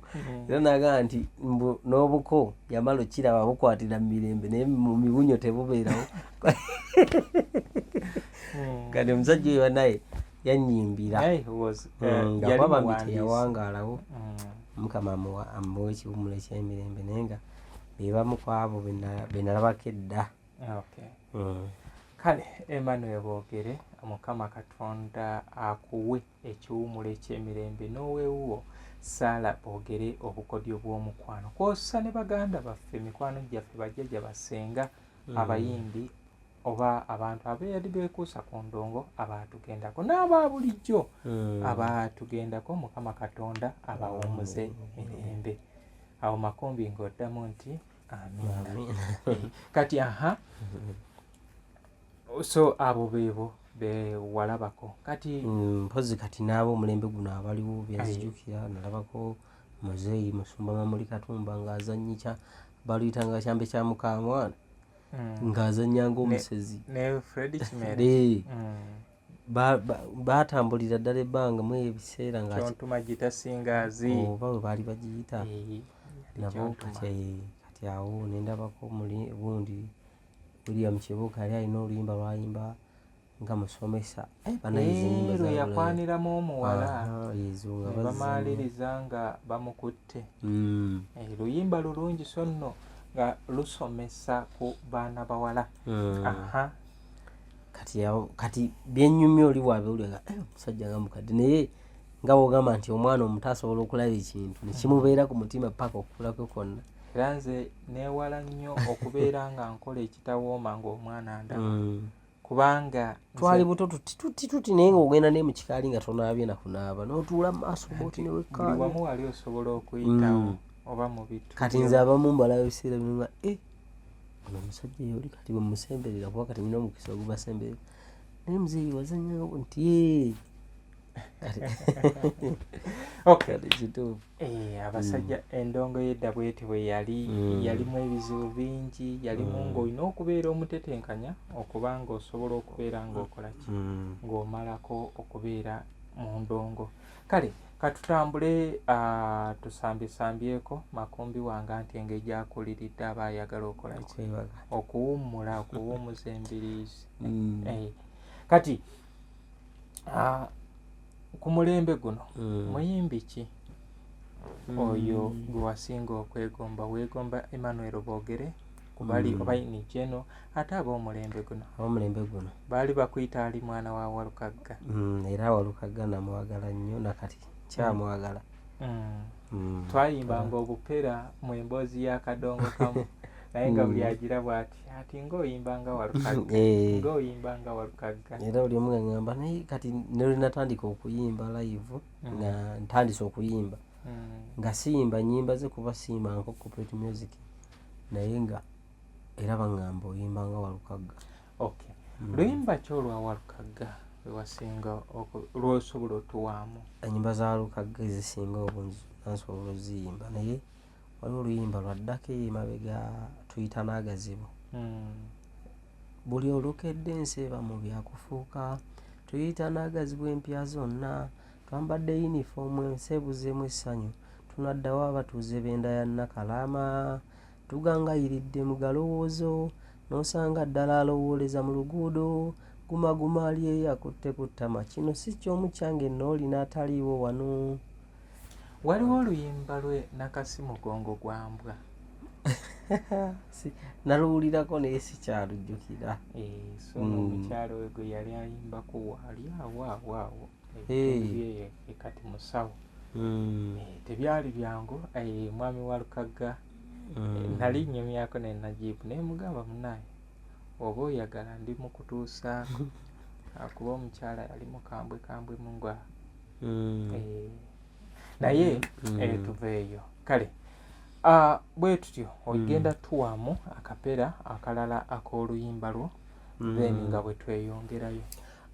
era n'agamba nti n'obuko yamala okiraba bukwatira mu mirembe naye mu mibunyo tebubeerawo. Kati omusajja oyo naye yannyimbira nga bambi teyawangaalawo Mukama amuwa ekiwummulo eky'emirembe naye nga be bamu ku abo be nalabako edda. Kale Emmanuel Boogere Mukama Katonda akuwe ekiwummulo eky'emirembe n'oweewuwo Sarah Boogere obukodyo bw'omukwano kwosa ne baganda baffe mikwano gyaffe bajjajja basenga abayimbi oba abantu abeeyali beekuusa ku ndongo abaatugendako n'aba bulijjo abaatugendako Mukama Katonda abawummuze mirembe. Awo makombi ng'oddamu nti amiina. Kati so abo beebo bewalabako kati mpozi kati n'abo omulembe guno abaliwo byazijjukira nalabako muzeeyi Musumba Mamuli Katumba ng'azannyika baluyitanga kyambe kya Mukamwana ng'azannyanga omusezi ne Fred Kimere baatambulira ddala ebbanga mu ebiseera nga kyontuma gitasingaazi oba we baali bagiyita nabo kati awo nendabako bundi William Kibuga yali alina oluyimba lwayimba nga musomesa lwe yakwaniramu omuwala bamaaliriza nga bamukutte. Luyimba lulungi so nno nga lusomesa ku baana bawala. Kati byennyumya oli bw'abeewulira nga omusajja nga mukadde naye nga bw'ogamba nti omwana omuto asobola okulaba ekintu ne kimubeera ku mutima paka okukulako kwonna. Era nze neewala nnyo okubeera nga nkola ekitawooma ng'omwana ndaba kubanga twali buto tuti naye ng'ogenda ne mu kikaali nga tonaabye nakunaaba n'otuula mu maaso bw'oti ne wekkaanya wamu wali osobola okuyitawo oba mu bitu kati nze abamu mbalayo ebiseera bino nga ono omusajja yoli kati bwe musemberera kuba kati nina omukisa ogubasemberera naye muzeeyi wazanyawo nti kituufu. Abasajja endongo y'edda bwete bwe yalimu ebizibu bingi, yalimu ng'olina okubeera omutetenkanya okuba nga osobola okubeera ng'okola ki ng'omalako okubeera mu ndongo. Kale katutambule tusambyeko Makumbi wange anti engeri gyakuliridde aba ayagala okola ki okuwummula okuwummuza embiriizi. Kati ku mulembe guno muyimbi ki oyo gwe wasinga okwegomba? Weegomba Emmanuel Boogere kubali oba ni Jeno ate ab'omulembe guno baali bakuyita ali mwana wa Walukagga. Era Walukagga namwagala nnyo nakati kyamwagala. Twayimbanga obupera mu emboozi y'akadongo kamu naye nga buli agira bw'ati ati ng'oyimbanga Walukagga. Era buli omu ngamba naye kati ne lwe natandika okuyimba live nga ntandise okuyimba nga siyimba nnyimba ze kuba siyimbangako corporate music naye nga era baŋŋamba oyimbanga Walukagga. Luyimba ki olwa Walukagga lwewasinga lw'osobola otuwaamu? Ennyimba za Walukagga ezisinga obungi nansobola oziyimba naye waliwo oluyimba lwaddako emabega tuyita n'agazibu. Buli olukedde nseeba mu byakufuuka tuyita n'agazibu empya zonna twambadde yunifoomu enseebuzeemu essanyu tunaddawo abatuuze b'enda ya Nakalaama tugangayiridde mu galowoozo n'osanga ddala alowooleza mu luguudo gumaguma ali eyo akutte ku ttama kino si ky'omukyange nooli n'ataliiwo wano. Waliwo oluyimba lwe Nakasi Mugongo gwa Mbwa naluwulirako naye sikyalujjukira. So n'omukyalo we gwe yali ayimbako waali awo kati musawo. Tebyali byangu. Mwami Walukagga nali nnyumyako ne najibu naye mugamba munaye oba oyagala ndi mu kutuusaako akuba omukyala yali mukambwe mu ngwa. Naye tuveeyo. Kale bwe tutyo ogenda tuwamu akapera akalala ak'oluyimba lwo then nga bwe tweyongerayo.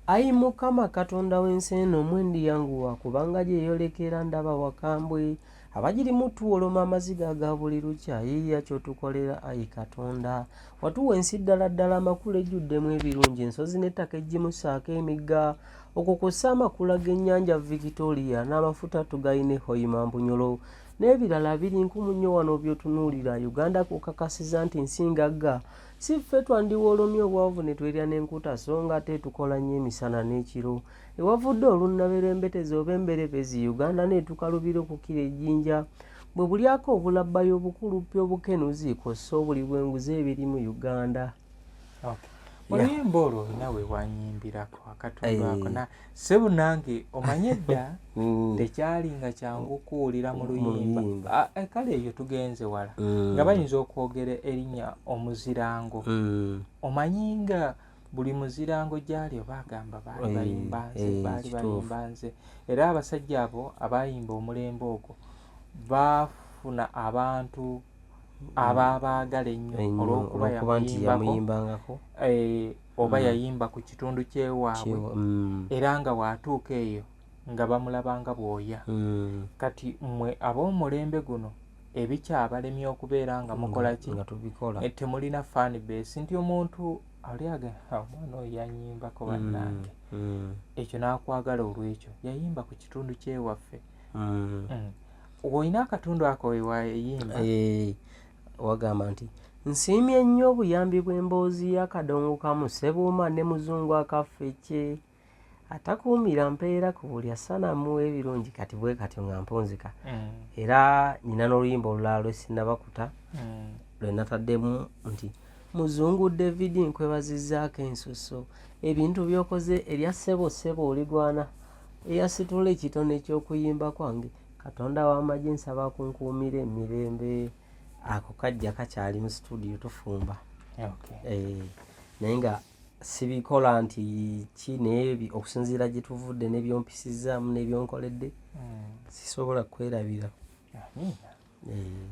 Ayi Mukama Katonda w'ensi eno mwendi yangu wakubanga gyeyolekera ndaba wakambwe abagirimu tuwoloma amaziga ga buli lukya yiiya kyotukolera ayi Katonda watuwa ensi ddala ddala amakulu ejjuddemu ebirungi ensozi n'ettaka eggimusaako emigga okwo kw'ossa amakula g'ennyanja Victoria n'amafuta tugayine Hoima Mbunyolo n'ebirala biri nkumu nnyo wano by'otunuulira. Uganda kukakasiza nti nsingagga si ffe twandiwoolomya obwavu ne twerya n'enkuta so nga ate tukola nnyo emisana n'ekiro ewavudde olunnaberembetezi oba emberebezi Uganda neetukalubira okukira ejjinja bwe bulyako obulabbayo obukulupi obukenuzi kw'ossa obuli bw'enguzi ebiri mu Uganda. Oluyimba olwo nawe wanyimbirako akatundu ako na sebu nange omanye edda tekyali nga kyangu kuwulira mu luyimba. Kale eyo tugenze wala nga bayinza okwogera erinnya omuzirango. Omanyi nga buli muzirango gyali oba agamba baali bayimba nze era abasajja abo abayimba omulembe ogwo baafuna abantu ababaagala ennyo olw'okuba yamuyimbangako oba yayimba ku kitundu kyewaabwe era nga waatuuka eyo nga bamulabanga bwoya. Kati mmwe ab'omulembe guno ebikyabalemye okubeera nga mukola ki temulina fan base nti omuntu ali omwana oyo yanyimbako bannange ekyo n'akwagala olw'ekyo yayimba ku kitundu kyewaffe. Olina akatundu ako wewayimba wagamba nti nsiimye nnyo obuyambi bw'emboozi y'akadongo kamu Sebuuma ne muzungu akaffecce atakuumira mpeera ku buli asanamu ebirungi kati bwe katyo nga mpunzika. Era nina n'oluyimba olulala lwe sinnabakuta lwe nataddemu nti muzungu David nkwebazizzaako ensuso ebintu by'okoze erya ssebo oligwana eyasitula ekitone ky'okuyimba kwange Katonda w'amagye nsaba kunkuumira emirembe. Ako kajja kakyali mu studio tufumba. Naye nga sibikola nti ki naye okusinziira gye tuvudde n'ebyompisizaamu n'ebyonkoledde sisobola kwerabira.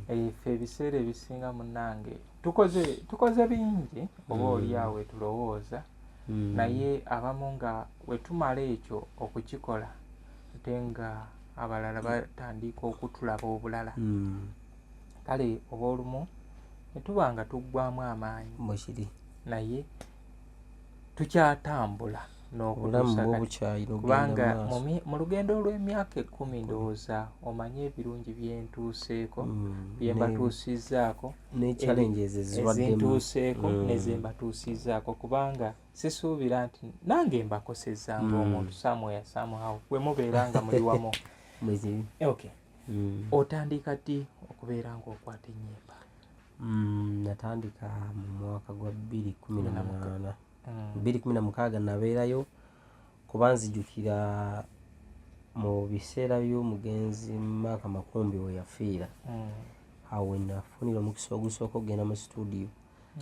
Ffe ebiseera ebisinga munnange tukoze bingi oba oliawo tulowooza naye abamu nga wetumala ekyo okukikola ate nga abalala batandika okutulaba obulala kale oba olumu netuba nga tuggwamu amaanyi naye tukyatambula n'okutuusa kubanga mu lugendo olw'emyaka 10 ndowooza omanye ebirungi byentuuseeko byembatuusizzaako ezintuuseeko nezembatuusizzaako kubanga sisuubira nti nange mbakosezza ng'omuntu somehow bwe mubeera nga muli wamu. Okay. Otandika ddi okubeera ng'okwata ennyimba? Natandika mu mwaka gwa 2016 nabeerayo kuba nzijukira mu biseera by'omugenzi Mark Makumbi we yafiira awo nafunira omukisa ogusooka okugenda mu studio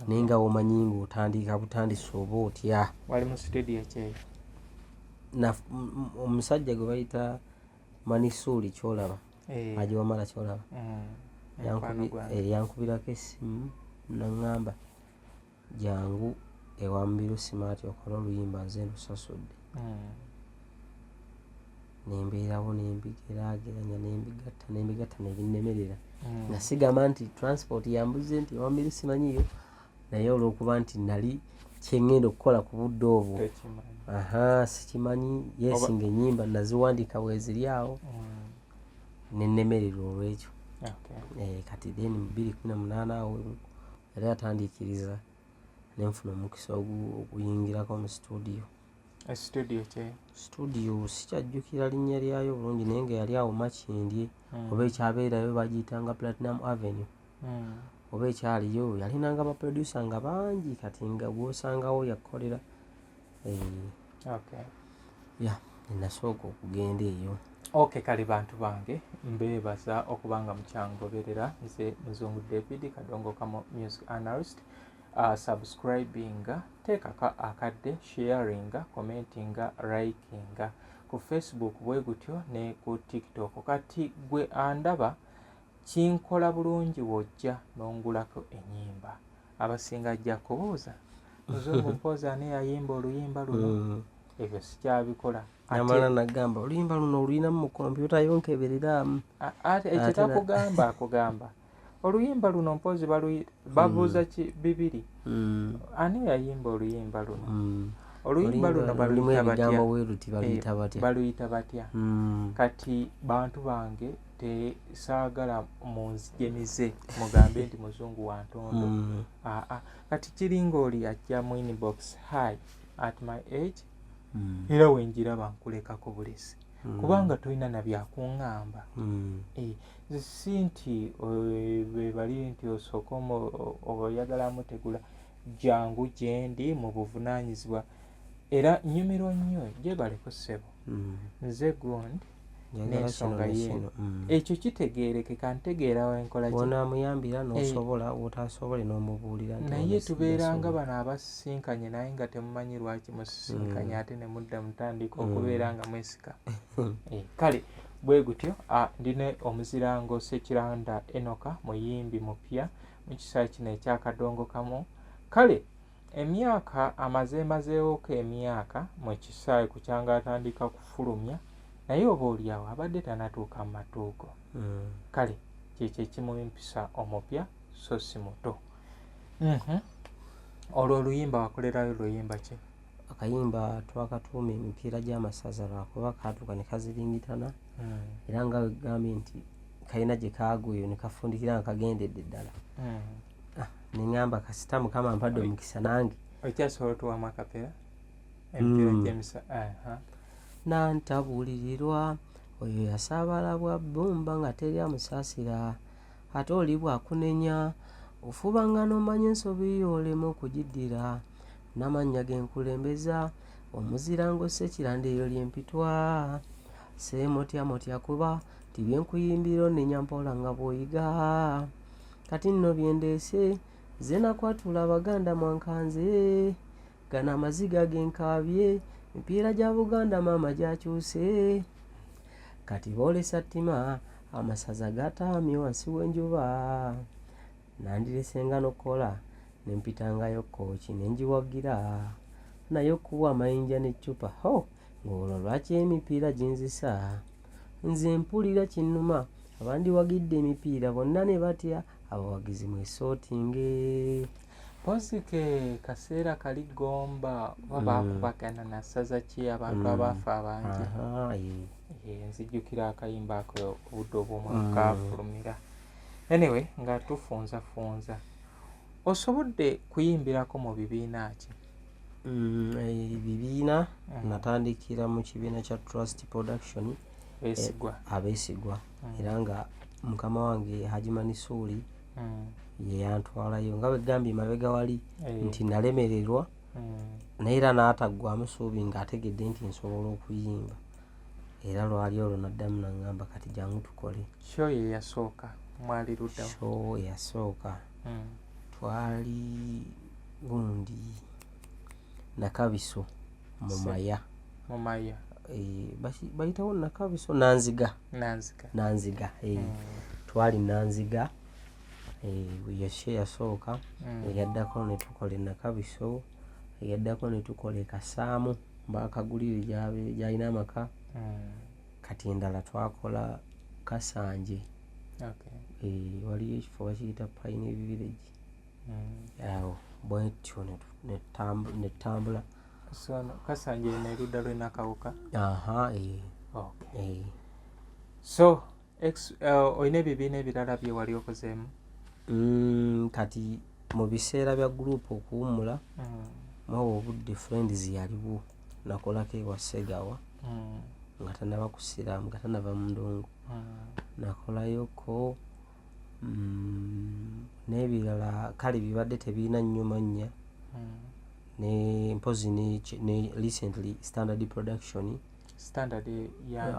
naye nga womanyi ng'otandika butandisi oba otya. Wali mu studio kyeyo? Omusajja gwe bayita Manisuuli Kyolaba agiwamala Kyolaba yankubirako essimu naŋŋamba jangu ewambiru simaati okola oluyimba nze lusasudde. Nembeerawo nembigeraageranya nembigatta nebinnemerera nga sigamba nti transport yambuze nti ewambiru simanyiyo naye olw'okuba nti nali kyengenda okukola ku budde obwo sikimanyi yesinga ennyimba naziwandiika bweziri awo nennemerera olw'ekyo. Kati then 2018 awo yali atandiikiriza nenfuna omukisa oguyingirako mu studio. Studio sikyajjukira linnya lyayo bulungi naye nga yali awo Makindye oba ekyabeerayo bagiyitanga Platinum Avenue oba ekyaliyo yalinanga abaproducer nga bangi kati nga gwosangawo yakolera nasooka okugenda eyo. Kale bantu bange mbeebaza okubanga mukyangoberera nze Muzungu David Kadongo Kamo music analyst. Subscribinga, teekako akadde, sharinga, commentinga, likinga ku Facebook bwe gutyo ne ku TikTok. Kati gwe andaba kinkola bulungi wojja n'ongulako ennyimba. Abasinga ajja kubuuza Muzungu mpoza ne yayimba oluyimba luno ebyo sikyabikola. Amala nagamba oluyimba luno oluyina mu kompyuta yonkebereramu ekyo takugamba akugamba oluyimba luno mpozi babuuza bibiri ani yayimba oluyimba luno oluyimba luno baluyita batya. Kati bantu bange tesaagala munzigemize mugambe nti Muzungu wa ntondo. Kati kiringa oli ajja mu inbox hi at my age era wenjiraba nkulekako bulesi kubanga tolina na byakuŋŋamba. Si nti bali nti osooka oyagala mutegula jangu gyendi mu buvunaanyizibwa era nnyumirwa nnyo gyebaleko ssebo nze gundi n'ensonga yeno ekyo kitegeerekeka ntegeera wenkola onamuyambira n'osobola wotasobole n'omubuulira naye tubeeranga bano abasisinkanye naye nga temumanyi lwaki musisinkanye ate ne mudda mutandika okubeera nga mwesika. Kale bwe gutyo ndine omuzirango Ssekiranda Enoka muyimbi mupya mu kisayi kino ekyakadongo Kamo. Kale emyaka amazeewo emyaka mu kisayi kukyanga atandika kufulumya naye oba oliawo abadde tanatuuka mu matuuko. Kale kyekyo ekimumpisa omupya so si muto. Olwo oluyimba wakolerayo luyimba ki? Akayimba twakatuuma emipiira gy'amasaza lwakuba kaatuuka ne kaziringitana era nga wegambye nti kalina gye kaagweyo ne kafundikira nga kagendedde ddala. Neŋŋamba kasita Mukama ampadde omukisa nange okyasobola otuwamu akapera emipiira gy'emisa nantabulirirwa oyo yasaabala bwa bbumba nga teri amusaasira ate oli bwakunenya ofubanga n'omanya ensobi olema okugiddira n'amannya genkulembeza omuzirango Ssekiranda eyo lyempitwa seemotyamotya kuba tibyenkuyimbira onenya mpola nga bw'oyiga kati nno byendeese ze nakwatula Abaganda mwankanze gana amaziga genkaabye mipiira gya Buganda maama gyakyuse kati boolesa ttima amasaza gataamye wansi w'enjuba nandiresenga nokola nempitangayo kooki nenjiwagira naye okuwa amayinja n'eccupa ho ng'olwo lwaki emipiira ginzisa nze mpulira kinnuma abandiwagidde emipiira bonna ne batya abawagizi mwesootinge pozike kaseera kali gomba babakubagana na ssaza ki abantu abaafa abangi nzijjukira akayimba ako obudde obw'omwaka kafulumira anyway nga tufunzafunza osobodde kuyimbirako mu bibiina ki? Bibiina natandikira mu kibiina kya Trust Production abeesigwa era nga mukama wange Haji Manisuuli ye yantwalayo nga bwegambye mabega wali nti nalemererwa naye era n'ataggwamu suubi ng'ategedde nti nsobola okuyimba era lwali olwo naddamu naŋŋamba kati jangu tukole show ye yasooka mwali luddawo show yasooka twali gundi Nakabiso mu maya bayitawo Nakabiso Nanziga twali Nanziga yashe yasooka eyaddako ne tukola Nakabiso eyaddako ne tukola Kasaamu bakagulire gyalina amaka kati endala twakola Kasanje waliyo ekifo bakiyita Pine Village awo bwetyo netambula Kasanje nerudda lwe Nakawuka so olina ebibiina ebirala bye wali okozeemu? Kati mu biseera bya gurupu okuwummula mwawa obudde Friends yaliwo nakolako ewa Segawa nga tanaba kusiraamu nga tanava mu ndongo nakolayoko n'ebirala kale bibadde tebiina nnyo mannya ne mpozi ne recently Standard Production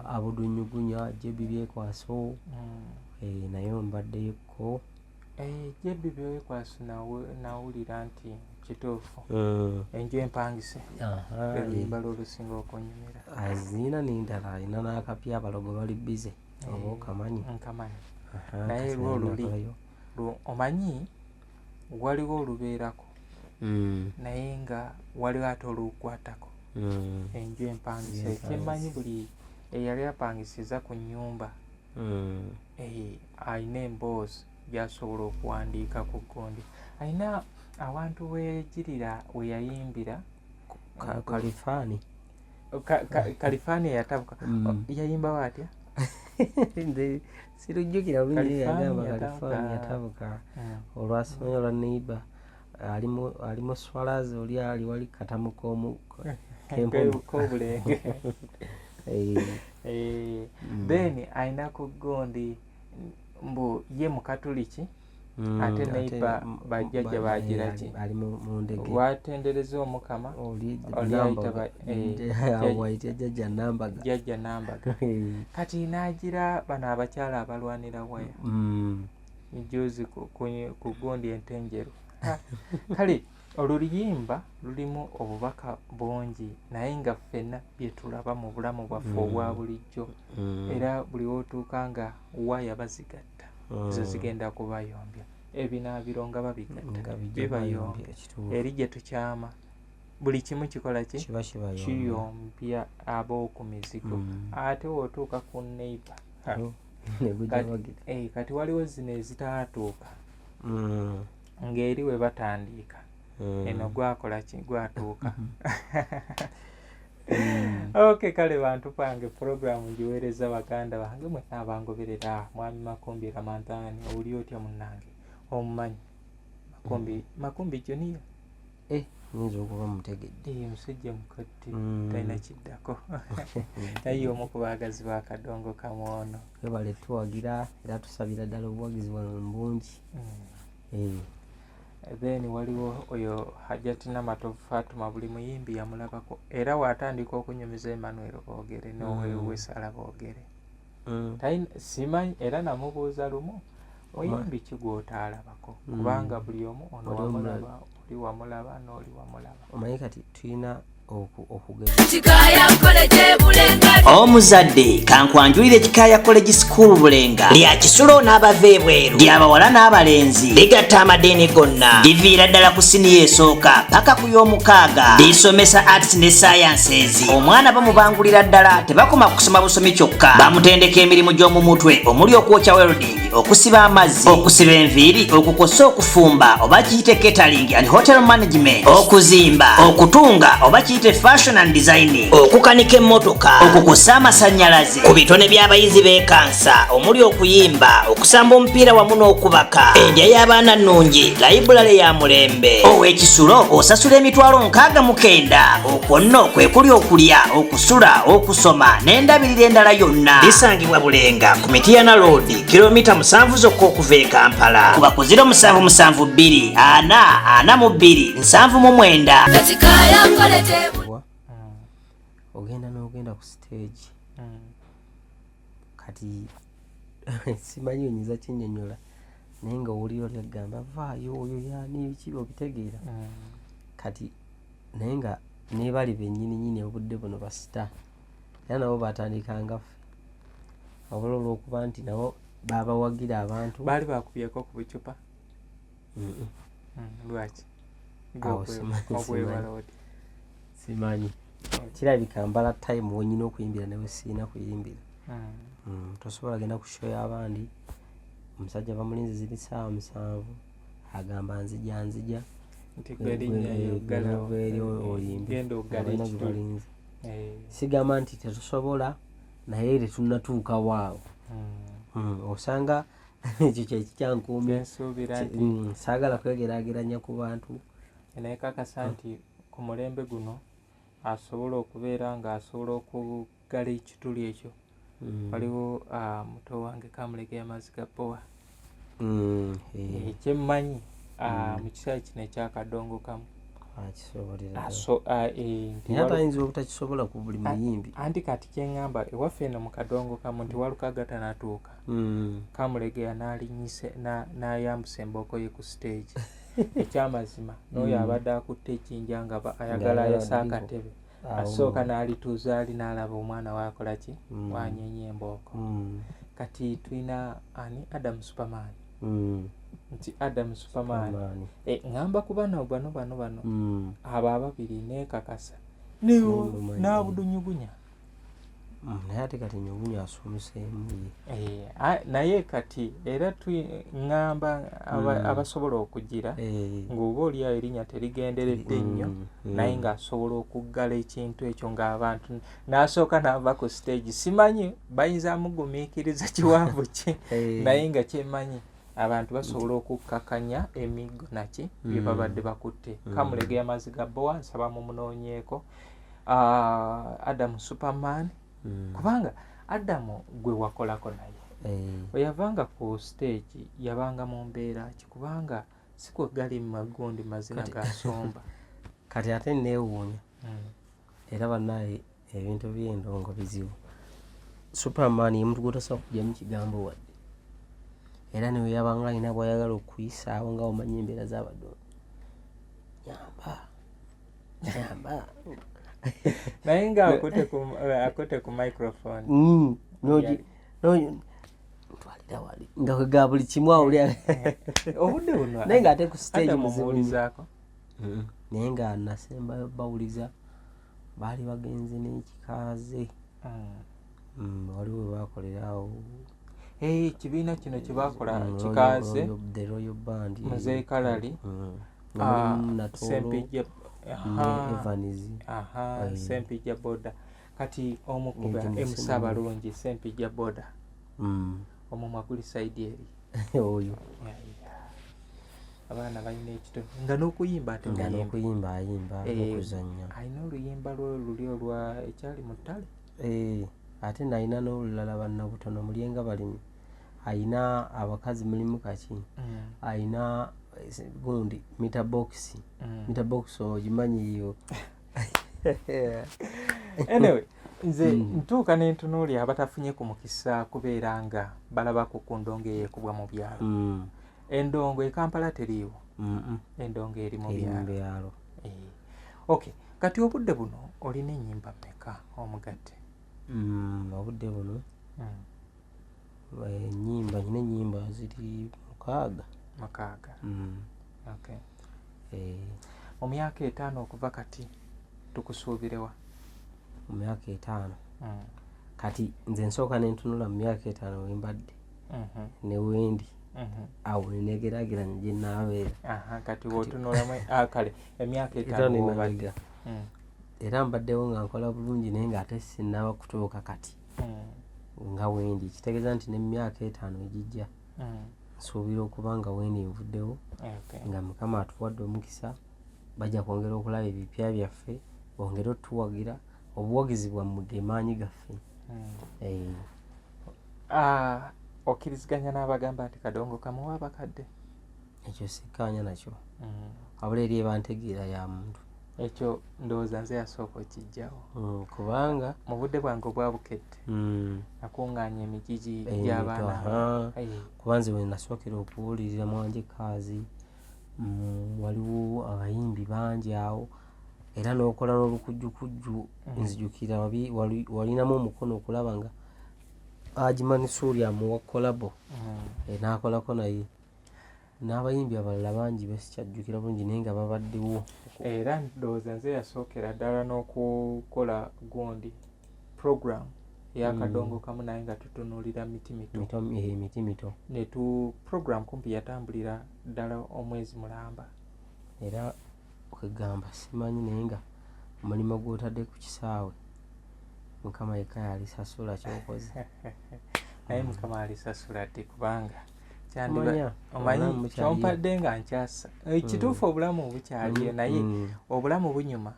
Abudunyugunya Jebi Byekwaso naye mbaddeyoko Jebi Byekwaso nawulira nti kituufu enju empangise oluyimba lw'olusinga okunyumira azina n'endala alina n'akapya abalogo bali bize oba okamanyi naye lwoluli omanyi waliwo olubeerako naye nga waliwo ate olukwatako enju empangise kyemmanyi buli eyali apangisiza ku nnyumba alina emboozi gyasobola okuwandiika ku gundi alina awantu weyajirira weyayimbira Kalifaani eyatabuka yayimbawo atya sirujjukira bulungi yagamba Kalifaani yatabuka olwasimanyi olwa neighbor alimu swalazi oli ali wali katamu k'obulenge then alina ku gundi mbu ye mukatuliki ate neighbor bajjajja bagira ki ali mu ndege watendereza omukama oli jjajja Nambaga kati nagira bano abakyala abalwanira waya njuzi ku gundi entenjeru kale oluyimba lulimu obubaka bungi naye nga ffenna bye tulaba mu bulamu bwaffe obwa bulijjo era buli wotuuka nga waya bazigatta zo zigenda kubayombya ebinaabiro nga babigatta bibayombya eri gye tukyama buli kimu kikola ki kiyombya ab'oku mizigo ate wotuuka ku neighbor kati waliwo zino ezitaatuuka ng'eri we batandika eno gwakola ki gwatuuka Okay, kale bantu pange programu njiweereza baganda bange mwe abangoberera mwami Makumbi Ramadhani oli otya munnange omumanyi Makumbi Junior nzo okuba mutegedde musajja mukatti talina kiddako naye omu ku baagazi ba Kadongo Kamwono webale tuwagira era tusabira ddala obuwagizi bwammwe bungi then waliwo oyo Hajati Namatovu Fatuma buli muyimbi yamulabako era watandika okunyumiza Emmanuel Boogere n'owewe Sala Boogere simanyi era namubuuza lumu muyimbi ki gw'otaalabako kubanga buli omu ono wamulaba oli wamulaba n'oli wamulaba omanyi kati tulina omuzadde kankwanjulire Kikaya College School Bulenga lya kisulo n'abava ebweru ly'abawala n'abalenzi ligatta amadeeni gonna liviira ddala ku siniya esooka paka ku y'omukaaga lisomesa arts ne sciences. Omwana bamubangulira ddala tebakoma kusoma busomi kyokka, bamutendeka emirimu gy'omu mutwe omuli okwokya welding, okusiba amazzi, okusiba enviiri, okukosa okufumba oba kiyite catering and hotel management, okuzimba, okutunga oba kiyite fashion and designing, okukanika emmotoka, okukosa amasannyalaze, ku bitone by'abayizi b'ekansa omuli okuyimba, okusamba omupiira wamu n'okubaka, endya y'abaana nnungi, library ya mulembe. Ow'ekisulo osasula emitwalo 69. Okwo nno kwe kuli okulya, okusula, okusoma n'endabirira endala yonna. Lisangibwa Bulenga ku Mityana Road, kilomita 7 zokka okuva e Kampala. Kuba ku 0772 442 799. ogenda ku stage kati simanyi oyinza kinnyonnyola naye nga owulira olyagamba vaayo oyo yani biki obitegeera kati naye nga nebali bennyininyini obudde buno basita era nabo batandikanga ffe wabula olw'okuba nti nabo babawagira abantu baali bakubyeko ku bucupa lwaki simanyi kirabika mbala time wonyina okuyimbira nawe siina kuyimbira tosobola genda ku show y'abandi omusajja bamulinzi ziri ssaawa 7 agamba nzija sigamba nti tetusobola naye tetunnatuuka waawo osanga ekyo kyekikyankuumye saagala kwegeraageranya ku bantu naye kakasa nti ku mulembe guno asobola okubeera ng'asobola okuggala ekituli ekyo. Waliwo muto wange Kamulege y'amazzi ga Bowa kyemmanyi mu kiseera kino ekyakadongo kamu atayinza obutakisobola ku buli muyimbi anti kati kyeŋŋamba ewaffe eno mu kadongo kamu nti walukaga tanatuuka Kamulege yanalinyise n'ayambusa embooko ye ku stage ekyamazima n'oyo abadde akutte ekijja nga ayagala ayasa akatebe asooka n'alituuza ali n'alaba omwana wakola ki wanyenya embooko kati tulina ani Adam Superman nti Adam Superman ŋŋamba ku bano abo ababiri neekakasa n'abudunyugunya naye ate kati nyugunya asumuseemu naye kati era ŋŋamba abasobola okugira ng'oba oli awo erinnya terigenderedde nnyo naye ng'asobola okuggala ekintu ekyo ng'abantu n'asooka n'ava ku stage simanyi bayinza amugumiikiriza kiwanvu ki naye nga kyemmanyi abantu basobola okukkakanya emiggo naki bye babadde bakutte. Kamulege y'amazzi ga Bowa nsaba mumunoonyeeko Adam Superman kubanga Adamu gwe wakolako naye bwe yavanga ku stage yabanga mu mbeera ki kubanga si kwegali mu magundi mazina gasomba kati ate neewuunya era bannaye ebintu by'endongo bizibu. Superman ye muntu gwotasobola kugyamu kigambo wadde era niwe yabanga alina bw'ayagala okuyisaawo nga omanyi embeera z'abadde nyamba naye nga akote ku microphone twalira wali nga kwega buli kimu awulya obudde buno naye nga ate ku stage mubuulizaako naye nga nasemba bawuliza baali bagenze n'ekikaaze waliwo bakolerawo ekibiina kino kye bakola kikaaze the Royal Band Muzeeyi Kalali Sempijja Sempijja Boda kati omukuba emusa abalungi Sempijja Boda omumwa guli saidi eri oyo abaana balina ekitono nga n'okuyimba ate ayimba okuzannya alina oluyimba luli olwa ekyali mu ttale ate nalina n'olulala bannabutono mulyenga balimi ayina abakazi mulimu kaki ayina gundi mita box ogimanyi yo anyway nze ntuuka n'entunuuli abatafunye ku mukisa kubeera nga balabako ku ndongo eyeekubwa mu byalo endongo e Kampala teriiwo endongo eri mu byalo okay kati obudde buno olina ennyimba mmeka omugatte? Obudde buno ennyimba nyina ennyimba ziri 6. Okay. Mu myaka 5 okuva kati tukusuubirewa? Mu myaka 5 kati nze nsooka nentunula mu myaka 5 wembadde ne wendi awo nenegeraageranya gye naabeera. Kati wotunulamu kale emyaka 5 obadde era mbaddewo nga nkola bulungi naye ng'ate sinnaba kutuuka kati nga wendi, kitegeeza nti ne mu myaka 5 egijja nsuubira okuba nga wendi nvuddewo nga Mukama atuwadde omukisa, bajja kwongera okulaba ebipya byaffe, bongere otuwagira, obuwagizi bwammwe ge maanyi gaffe. Okkiriziganya n'abagamba nti kadongo kamuwa abakadde? Ekyo sikkaanya nakyo, wabula eri eba ntegeera ya muntu. Ekyo ndowooza nze yasooka okijjawo kubanga mu budde bwange obwa bukedde nakuŋŋaanya emigigi gy'abaana. Kuba nze we nasookera okuwulirira Mwanje Kaazi, waliwo abayimbi bangi awo, era n'okola n'olukujjukujju. Nzijukira walinamu omukono okulaba nga Haji Suuli amuwa kolabo n'akolako naye, n'abayimbi abalala bangi besikyajjukira bulungi naye nga babaddewo. Era ndowooza nze yasookera ddala n'okukola gundi program ey'akadongo kamu naye nga tutunuulira miti mito. Program kumpi yatambulira ddala omwezi mulamba. Era okugamba simanyi naye nga omulimu gw'otadde ku kisaawe Mukama yekka yalisasula kyokoze. Naye Mukama alisasula ddi kubanga omanyi kyompadde nga nkyasa ekituufu obulamu bukyaliyo naye obulamu bunyuma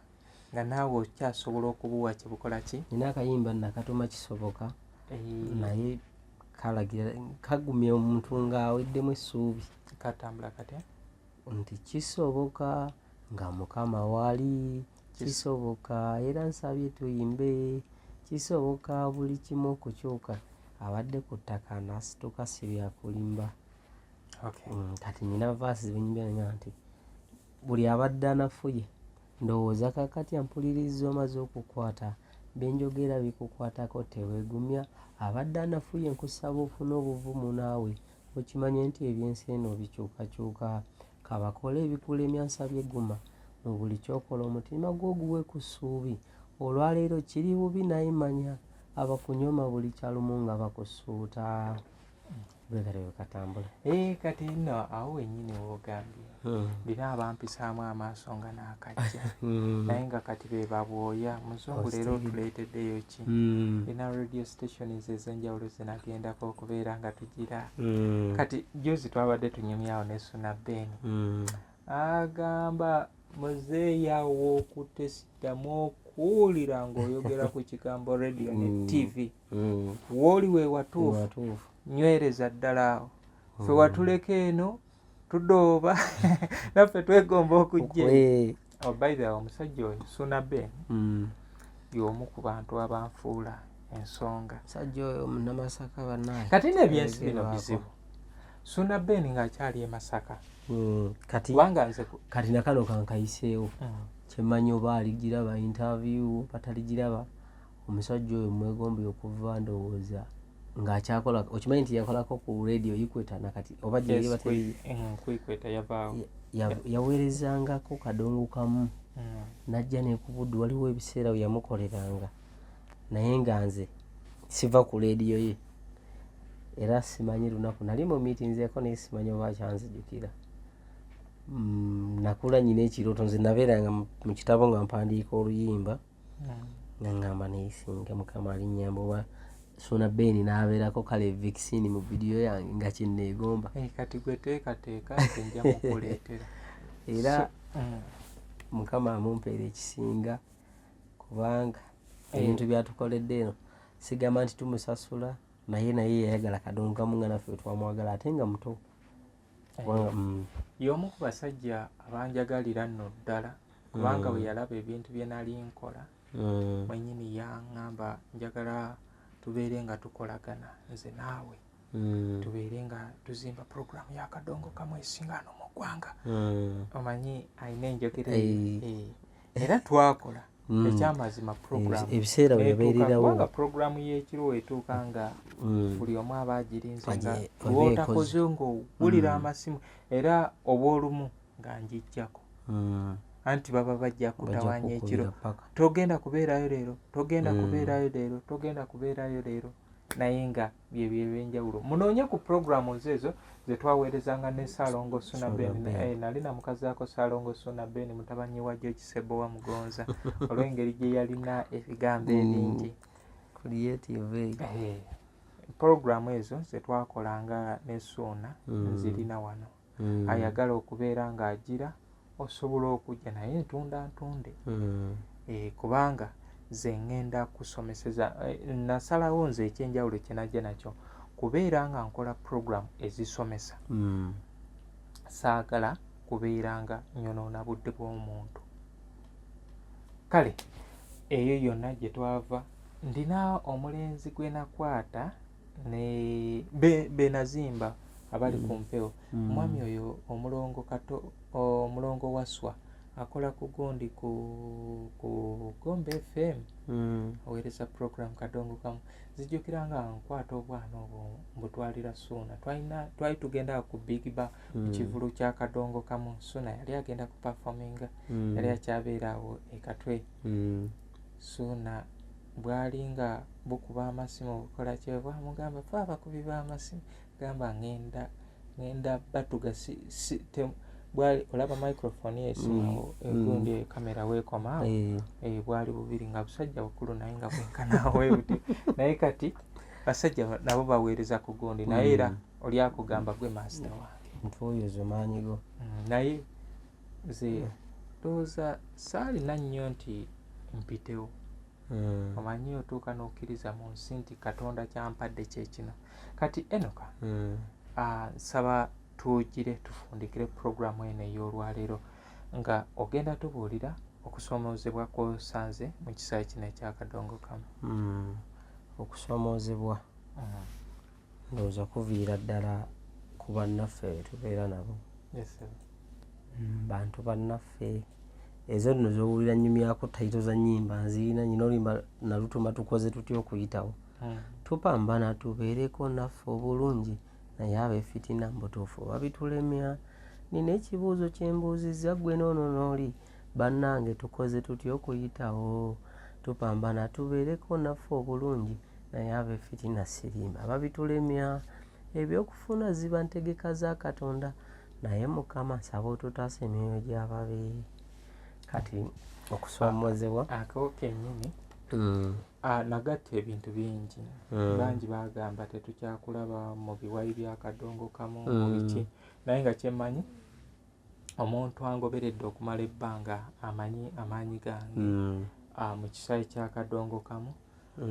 nga naawe okyasobola okubuwa kibukola ki. Nina akayimba nakatuma kisoboka naye kalagira kagumya omuntu ng'aweddemu essuubi. Katambula katya? Nti kisoboka nga Mukama wali, kisoboka era nsabye tuyimbe, kisoboka buli kimu okukyuka, abadde ku ttaka n'asituka si byakulimba. Kati nina vaasi zinyimbira nti buli abadde anafuye ndowooza kakati ampuliriza omaze okukwata benjogera bikukwatako teweegumya, abadde anafuye nkusaba ofune obuvumu naawe okimanye nti ebyensi eno bikyukakyuka, kabakola ebikulemya nsabye guma mu buli kyokola omutima gw'oguwe ku ssuubi, olwaleero kiri bubi naye manya abakunyoma buli kyalumu nga bakusuuta. Katambula kati nno awo wennyini woogambye bina abampisaamu amaaso nga n'akajja naye nga kati be babwoya muzungu leero tuleeteddeyo ki. Bina radio stations ez'enjawulo zenagendako okubeera nga tugira. Kati juzi twabadde tunyumyawo ne Suna Ben agamba muzeeyi awo okutesidamu okuwulira ng'oyogera ku kigambo radio ne TV wooli we watuufu nywereza ddala awo ffe watuleka eno tudooba naffe twegomba okujja. By the way omusajja oyo Suna Ben y'omu ku bantu abanfuula ensonga. Musajja oyo Munnamasaka bannaye. Kati n'ebyensi bino bizibu. Suna Ben ng'akyali e Masaka. Kati nakano kankayiseewo kyemmanyi oba aligiraba interview bataligiraba, omusajja oyo mwegombe okuva ndowooza ng'akyakola, okimanyi nti yakolako ku radio Equator nakati oba Equator yavaawo yaweerezangako kadongo kamu najja nekubuddu, waliwo ebiseera bwe yamukoleranga naye nga nze siva ku radio ye era simanyi lunaku nali mu meetingzeeko naye simanyi oba kyanzijukira. Nakula nyina ekirooto, nze nabeeranga mu kitabo nga mpandiika oluyimba nga ngamba neesinga Mukama alinnyamba oba Suna Ben n'abeerako kale vaccine mu vidiyo yange nga kyenneegomba. Kati gwe teekateeka nti nja mukuleetera era Mukama amumpeera ekisinga kubanga ebintu byatukoledde eno sigamba nti tumusasula naye yayagala kadongo kamu nga naffe twamwagala ate nga muto. Y'omu ku basajja abanjagalira nno ddala kubanga bwe yalaba ebintu bye nali nkola mwennyini yaŋŋamba njagala tubeere nga tukolagana nze naawe tubeere nga tuzimba program y'akadongo kamu esinga ano mu ggwanga. Omanyi alina enjogera era twakola ekyamazima program ebiseera bwebeererawo program y'ekiro etuuka nga buli omu aba agirinze nga lwotakoze ng'owulira amasimu era obwolumu nga njijjako anti baba bajja kutawanya ekiro togenda kubeerayo leero togenda kubeerayo leero naye nga byebyo ebyenjawulo munoonye ku programu ezo ze twaweerezanga ne Saalongo Suna Ben nali na mukazi ako Saalongo Suna Ben mutabanyi wa George Sebowa Mugonza olw'engeri gye yalina ebigambo ebingi programu ezo ze twakolanga ne Suna zirina wano ayagala okubeera ng'agira osobola okujja naye ntunde kubanga ze ngenda kusomeseza nasalawo nze ekyenjawulo kyenajja nakyo kubeera nga nkola program ezisomesa saagala kubeera nga nyonoona budde bw'omuntu. Kale eyo yonna gye twava ndina omulenzi gwe nakwata ne benazimba abali ku mpewo omwami oyo omulongo waswa akola ku gundi ku Gombe FM aweereza program kadongo kamu zijjukira nga nkwata obwana obwo mbutwalira Suna twali tugenda ku Big Bar mu kivulu kya kadongo kamu Suna yali agenda ku performinga yali akyabeera awo ekatwe Suna bwali nga bukuba amasimu bukola kyebwa mugamba fa abakubi b'amasimu gamba ngenda batuga bwali olaba microphone yesimawo egundi kamera weekoma bwali bubiri nga busajja bukulu naye nga bwenkanawe buti naye kati basajja nabo baweereza ku gundi naye era oli akugamba gwe master wange ntuyozo maanyigo naye ze toza saalina nnyo nti mpitewo omanyi otuuka n'okkiriza mu nsi nti Katonda kyampadde kyekino kati Enoka nsaba tuugire tufundikire programu eno ey'olwaleero nga ogenda tubuulira okusomoozebwa kw'osanze mu kisaawe kino ekya Kadongo Kamu. Okusomoozebwa ndowooza kuviira ddala ku bannaffe tubeera nabo. Bantu bannaffe ezo nno z'owulira nnyumyako tayito za nnyimba nzirina nyina olimba nalutuma tukoze tutya okuyitawo tupambana tubeereko naffe obulungi naye abeefitina mbutuufu babitulemya. Nina ekibuuzo kyembuuzizza gwe noono n'oli bannange tukoze tutya okuyitawo tupambana tubeereko naffe obulungi naye abeefitina sirimba babitulemya. Ebyokufuna ziba ntegeka za Katonda naye Mukama nsaba otutaasa emyoyo gy'ababi. Kati okusoomozebwa ako kennyini nagatta ebintu bingi bangi bagamba tetukyakulaba mu biwayi bya Kadongo Kamu mu biki naye nga kyemmanyi omuntu angoberedde okumala ebbanga amanyi amaanyi gange mu kisaawe kya Kadongo Kamu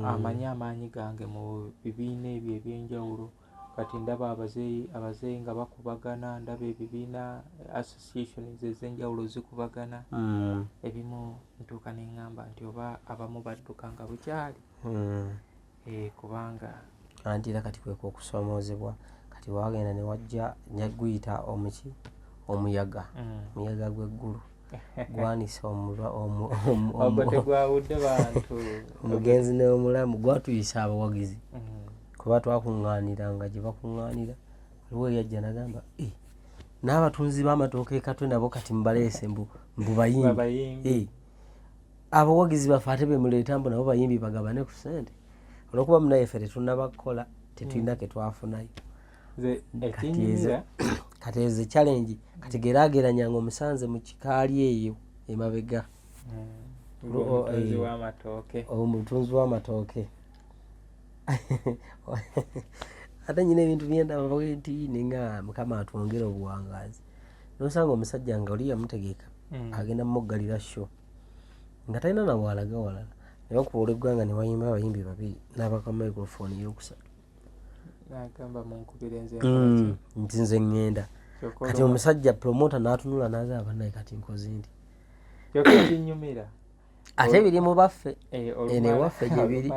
amanyi amaanyi gange mu bibiina ebyo ebyenjawulo. Kati ndaba abazeeyi nga bakubagana, ndaba ebibiina associations ez'enjawulo zikubagana ebimu ntuuka ne ŋŋamba nti oba abamu badduka nga bukyali kubanga anti era kati kweka okusomoozebwa kati wagenda ne wajja guyita omuyaga omuyaga gw'eggulu gwanisa tegwawudde bantu omugenzi n'omulamu gwatuyisa abawagizi kuba twakuŋŋaaniranga gye bakuŋŋaanira waliwo eyajja nagamba n'abatunzi b'amatooke Katwe nabo kati mbaleese mbu bayimbi abawagizi baffe ate bemuleeta mbu nabo bayimbi bagabane ku ssente olwokuba munaye ffe tetunnabakola tetulina ke twafunayo. Kati ezo challenge kati geraageranyanga omusanze mu kikaali eyo emabega omutunzi w'amatooke ate nyina ebintu byendaba bwenti nenga Mukama atwongere obuwangaazi nosanga omusajja nga oli yamutegeka agenda mumuggalira sho nga talina nabwalaga walala naye okuba olw'eggwanga ne wayimba abayimbi babiri n'abaka microphone eyokusatu nagamba munkubire nti nze ŋŋenda kati omusajja promota n'atunula n'agamba naye kati nkoze ndi kinyumira ate biri mu baffe enewaffe gye biri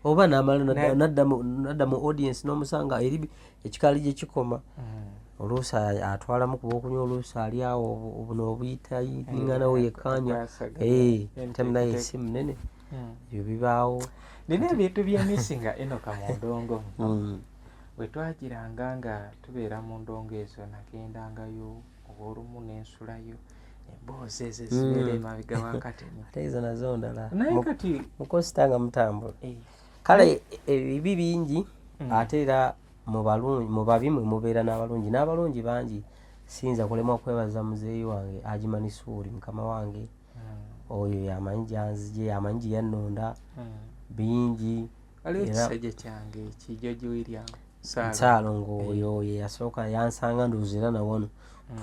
oba n'amala nadda mu audience n'omusanga eri ekikaali gye kikoma oluusi atwalamu kuba okunywa, oluusi ali awo buno obuyita ningana we yekkaanya temunaye esimu nene ebyo bibaawo. Nina ebintu byemisinga Enoka mu ndongo bwe twagiranga nga tubeera mu ndongo ezo nagendangayo oba olumu n'ensulayo emboozi ezo ezibeera emabega wakateni ate ezo nazo ndala naye kati mukositanga mutambula kale ebibi bingi ate era mu babi mwe mubeera n'abalungi. N'abalungi bangi siyinza kulemwa kwebaza muzeeyi wange Agimani Suuli mukama wange oyo yamanyi gyanzije yamanyi gye yannonda bingi. waliwo ekisajja kyange Kijoji William Nsaalongo oyo ye yasooka yansanga ndowooza era nawono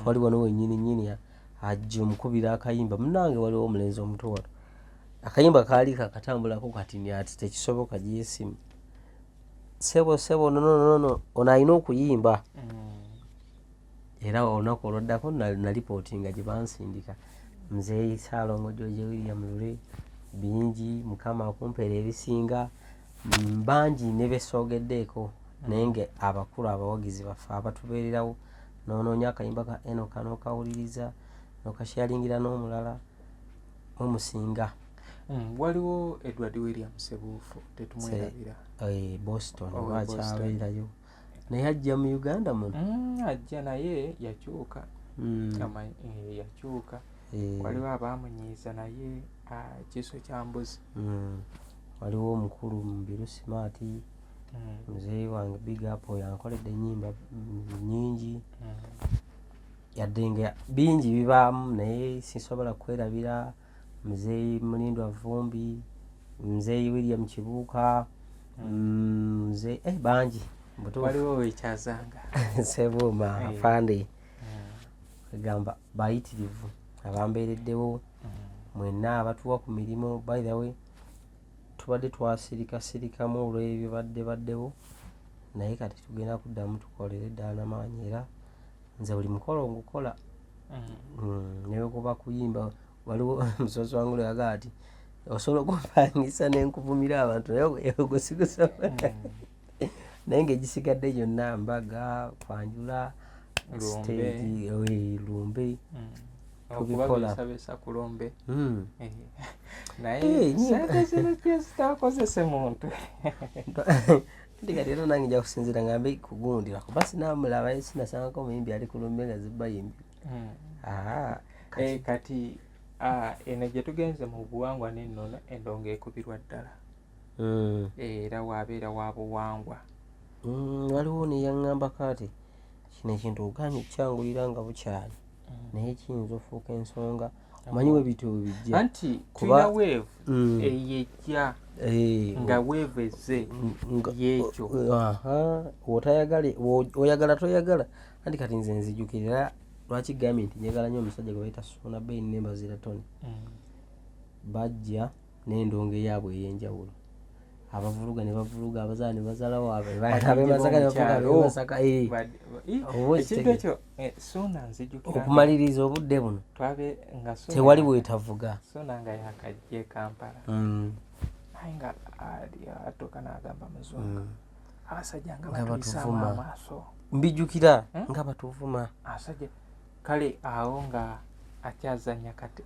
twali wano wennyini ajja omukubira akayimba munnange waliwo omulenzi omuto wano akayimba kaali kakatambulako kati ati tekisoboka gyesimu sebo nono ono alina okuyimba era olunaku olwaddako nalipootinga gye bansindika muzeeyi Ssaalongo George William Lule bingi mukama akumpeera ebisinga bangi ne besoogeddeeko naye nga abakulu abawagizi baffe abatubeererawo noonoonya akayimba ka Enoka n'okawuliriza n'okasharingira n'omulala mumusinga. Waliwo Edward William Sebuufu tetumwerabira Boston lwakyabeerayo naye ajja mu Uganda muno ajja naye yakyuka yakyuka waliwo abaamunyiiza naye kiso kya mbuzi. Waliwo omukulu Mubiru Smart muzeeyi wange big up yankoledde ennyimba nnyingi yadde nga bingi bibaamu naye sinsobola kwerabira muzeeyi Mulindwa Vumbi muzeeyi William Kibuuka bangi waliwo wekyazanga Sebuuma afande egamba bayitirivu abambeereddewo mwenna abatuwa ku mirimu. By the way tubadde twasirikasirikamu olw'ebyo baddewo naye kati tugenda kuddamu tukolere ddala n'amaanyi era nze buli mukolo ngukola newe kuba kuyimba. Waliwo musozi wange yagaa ati osobola okumpangisa n'enkuvumira abantu naye ogosigusobola naye ng'egisigadde gyonna Mbaga, Kwanjula, stage Lumbe tubikola ku Lumbe naye sente zino zitakozese muntu ndi kati era nange nja kusinzira ngambe kugundira kuba sinamulaba sinasangako muyimbi ali ku Lumbe nga zibayimbi kati eno gye tugenze mu buwangwa n'ennono endongo ekubirwa ddala era wabeera wa buwangwa. Waliwo neyaŋŋambako ati kino ekintu oganye kyangulira nga bukyali naye kiyinza ofuuka ensonga omanyi we bityo bijja anti tulina weevu eyejja nga weevu ezze yekyo oyagala toyagala anti kati nze nzijukirira lwaki gambye nti njagala nnyo omusajja gwe bayita Sona Bein Nembazira Tony bajja n'endongo eyaabwe ey'enjawulo abavuruga ne bavuruga abazaala ne bazaalawo okumaliriza obudde buno tewali bwetavuga Sona nga yakajje Kampala naye nga atoka n'agamba muzungu abasajja nga batuvuma amaaso mbijjukira nga batuvuma asajja kale awo nga akyazanya kati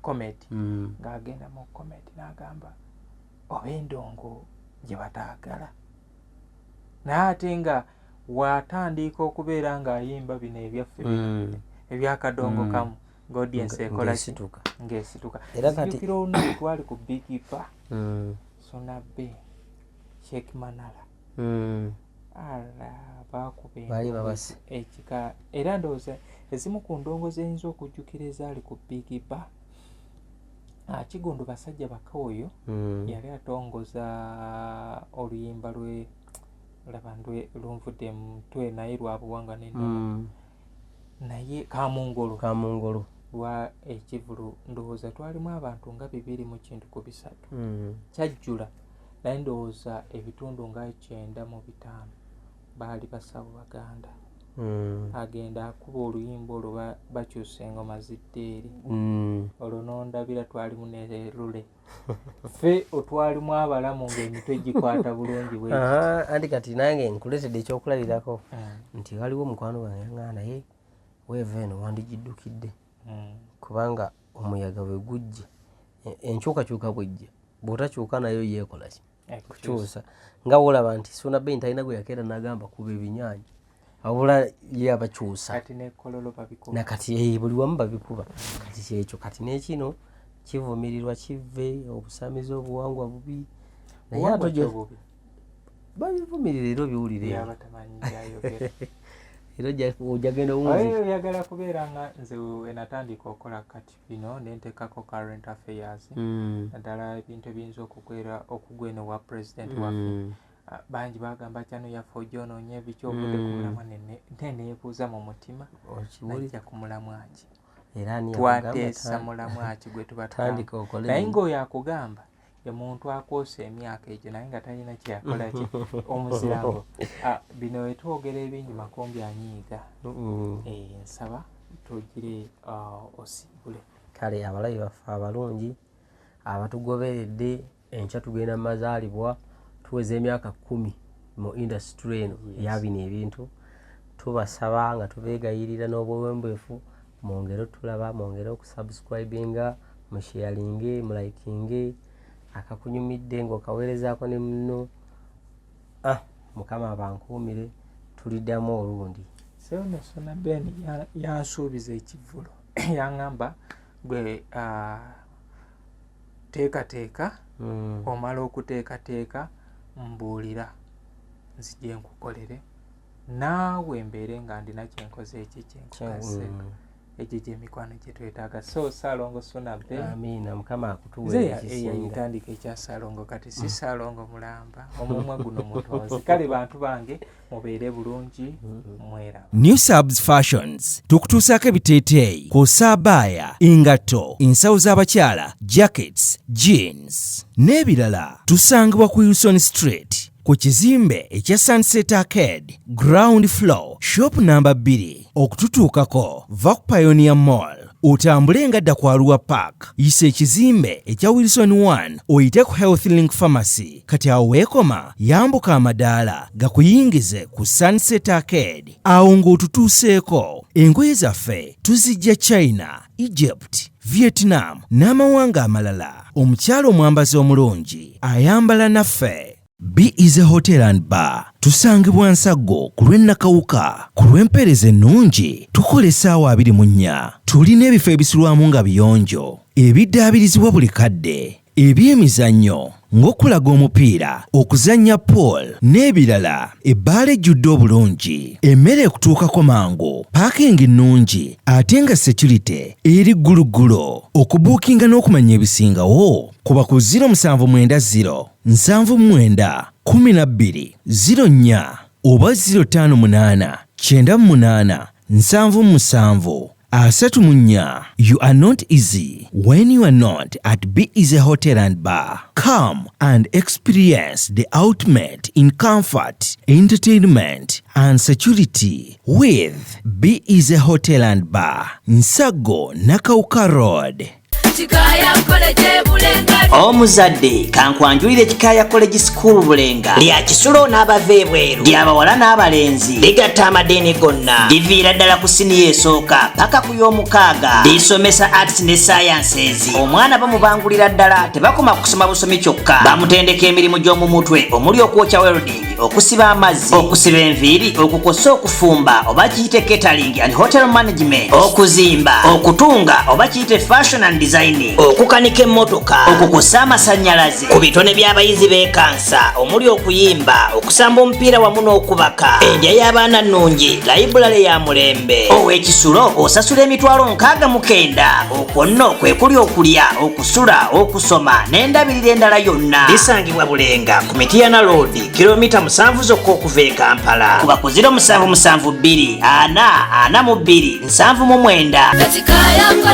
comedy ng'agenda mu comedy n'agamba oba endongo gye bataagala naye ate nga watandika okubeera ng'ayimba bino ebyaffe ebyakadongo kamu ng'audience ekola ng'esituka. Zijjukira olunaku twali ku Big Pa Sona Bein Sheikh Manala bakuba ekika era ndowooza ezimu ku ndongo zeyinza okujjukira ezaali ku Big Pa. Kigundu basajja baka oyo yali atongoza oluyimba lunvudde mutwe naye lwa buwanga n'ennono naye kamungolo lwa ekivulu ndowooza twalimu abantu nga 200 kyajjula naye ndowooza ebitundu nga 95 baali basawo Baganda agenda akuba oluyimba olwo bakyusa engoma ziddeeri olwo nondabira twalimu nerule ffe otwalimu abalamu ng'emitwe gikwata bulungi bwe anti kati nange nkuletedde ekyokulabirako nti waliwo mukwano wange yaŋŋamba naye weeva eno wandigiddukidde kubanga omuyaga bwe gujja enkyukakyuka bwejja bw'otakyuka nayo yeekolaki kukyusa nga wolaba nti Ssuuna Bay talina gwe yakeera n'agamba kuba ebinyaanyi wabula ye abakyusa nakati buli wamu babikuba kati kyekyo kati n'ekino kivumirirwa kive obusamizi obuwangwa bubi naye atojo babivumirira era obiwulire era ojagenda oyagala kubeera nga nze enatandika okola kati bino nentekako current affairs naddala ebintu ebiyinza okugweno wa president waffe bangi bagamba kyano yaffe ojoonoonya ebikyovudde ku mulamwa neneebuuza mu mutima najja ku mulamwa ki twateesa mulamwa ki gwe tuba naye ng'oyo akugamba omuntu akwosa emyaka egyo naye nga talina kyakola ki omuzirago bino wetwogera ebingi makombi anyiiga nsaba tugire osibule kale abalabi baffe abalungi abatugoberedde enkya tugenda mazaalibwa tuweza emyaka 10 mu industry eno eya bino ebintu tubasaba nga tubeegayirira n'obwembwefu mwongere tulaba mwongere okusubscribinga musharinge mulayikinge akakunyumidde ng'okaweerezaako ne muno mukama abankuumire tuliddamu olundi seono Ssuuna Bay yansuubiza ekivvulo yaŋŋamba gwe teekateeka omala okuteekateeka mbuulira nzije nkukolere naawe mbeere nga ndina kyenkoze eki kyenkukaseko egyo gyemikwano gyetwetaaga so Ssaalongo Ssuuna Bay amiina mukama akutuweera yayitandika ekya Ssaalongo kati si Ssaalongo mulamba omumwa guno mutonzi kale bantu bange mubeere bulungi mweraba New Subs Fashions tukutuusaako ebiteeteeyi kw'ossa abaya engatto ensawo z'abakyala jackets jeans n'ebirala tusangibwa ku Wilson Street ku kizimbe ekya Sunset Arcade ground floor shop number 2 okututuukako va ku Pioneer Mall otambule nga dda ku Arua Park yisa ekizimbe ekya Wilson 1 oyite ku Health Link Pharmacy kati awo weekoma yambuka amadaala gakuyingize ku Sunset Arcade awo ng'otutuuseeko engoye zaffe tuzijja China, Egypt, Vietnam n'amawanga amalala omukyalo omwambazi omulungi ayambala naffe. Be Easy Hotel and Bar tusangibwa Nsaggo ku lw'Ennakawuka ku lw'empeereza ennungi tukola essaawa 24 tulina ebifo ebisulwamu nga biyonjo ebiddaabirizibwa buli kadde ebyemizannyo ng'okulaga omupiira okuzannya pool n'ebirala ebbaala ejjudde obulungi emmere ekutuukako mangu paakingi ennungi ate nga security eri gguluggulo okubuukinga n'okumanya ebisingawo kuba ku 070 79 12 04 oba 058 98 77 34. You are not easy when you are not at Be Easy Hotel and Bar. Come and experience the ultimate in comfort, entertainment and security with Be Easy Hotel and Bar, Nsaggo, Nakawuka Road. Omuzadde kankwanjulire Kikaya College School Bulenga lya kisulo n'abava ebweru ly'abawala n'abalenzi ligatta amadeeni gonna liviira ddala ku siniya esooka paka ku y'omukaaga lisomesa arts ne sciences. Omwana bamubangulira ddala tebakoma kusoma busomi kyokka bamutendeka emirimu gy'omu mutwe omuli okwokya welding, okusiba amazzi, okusiba enviiri, okukosa okufumba oba kiyite catering and hotel management, okuzimba, okutunga oba kiyite fashion and design, okukanika emmotoka, okukosa amasannyalaze ku bitone by'abayizi b'ekansa omuli okuyimba, okusamba omupiira wamu n'okubaka, endya y'abaana nnungi, library ya mulembe. Ow'ekisulo osasula emitwalo 69. Okwo nno kwe kuli okulya, okusula, okusoma n'endabirira endala yonna. Lisangibwa Bulenga ku Mityana Road kilomita 7 zokka okuva e Kampala. Kuba ku 077 2 4 42 79.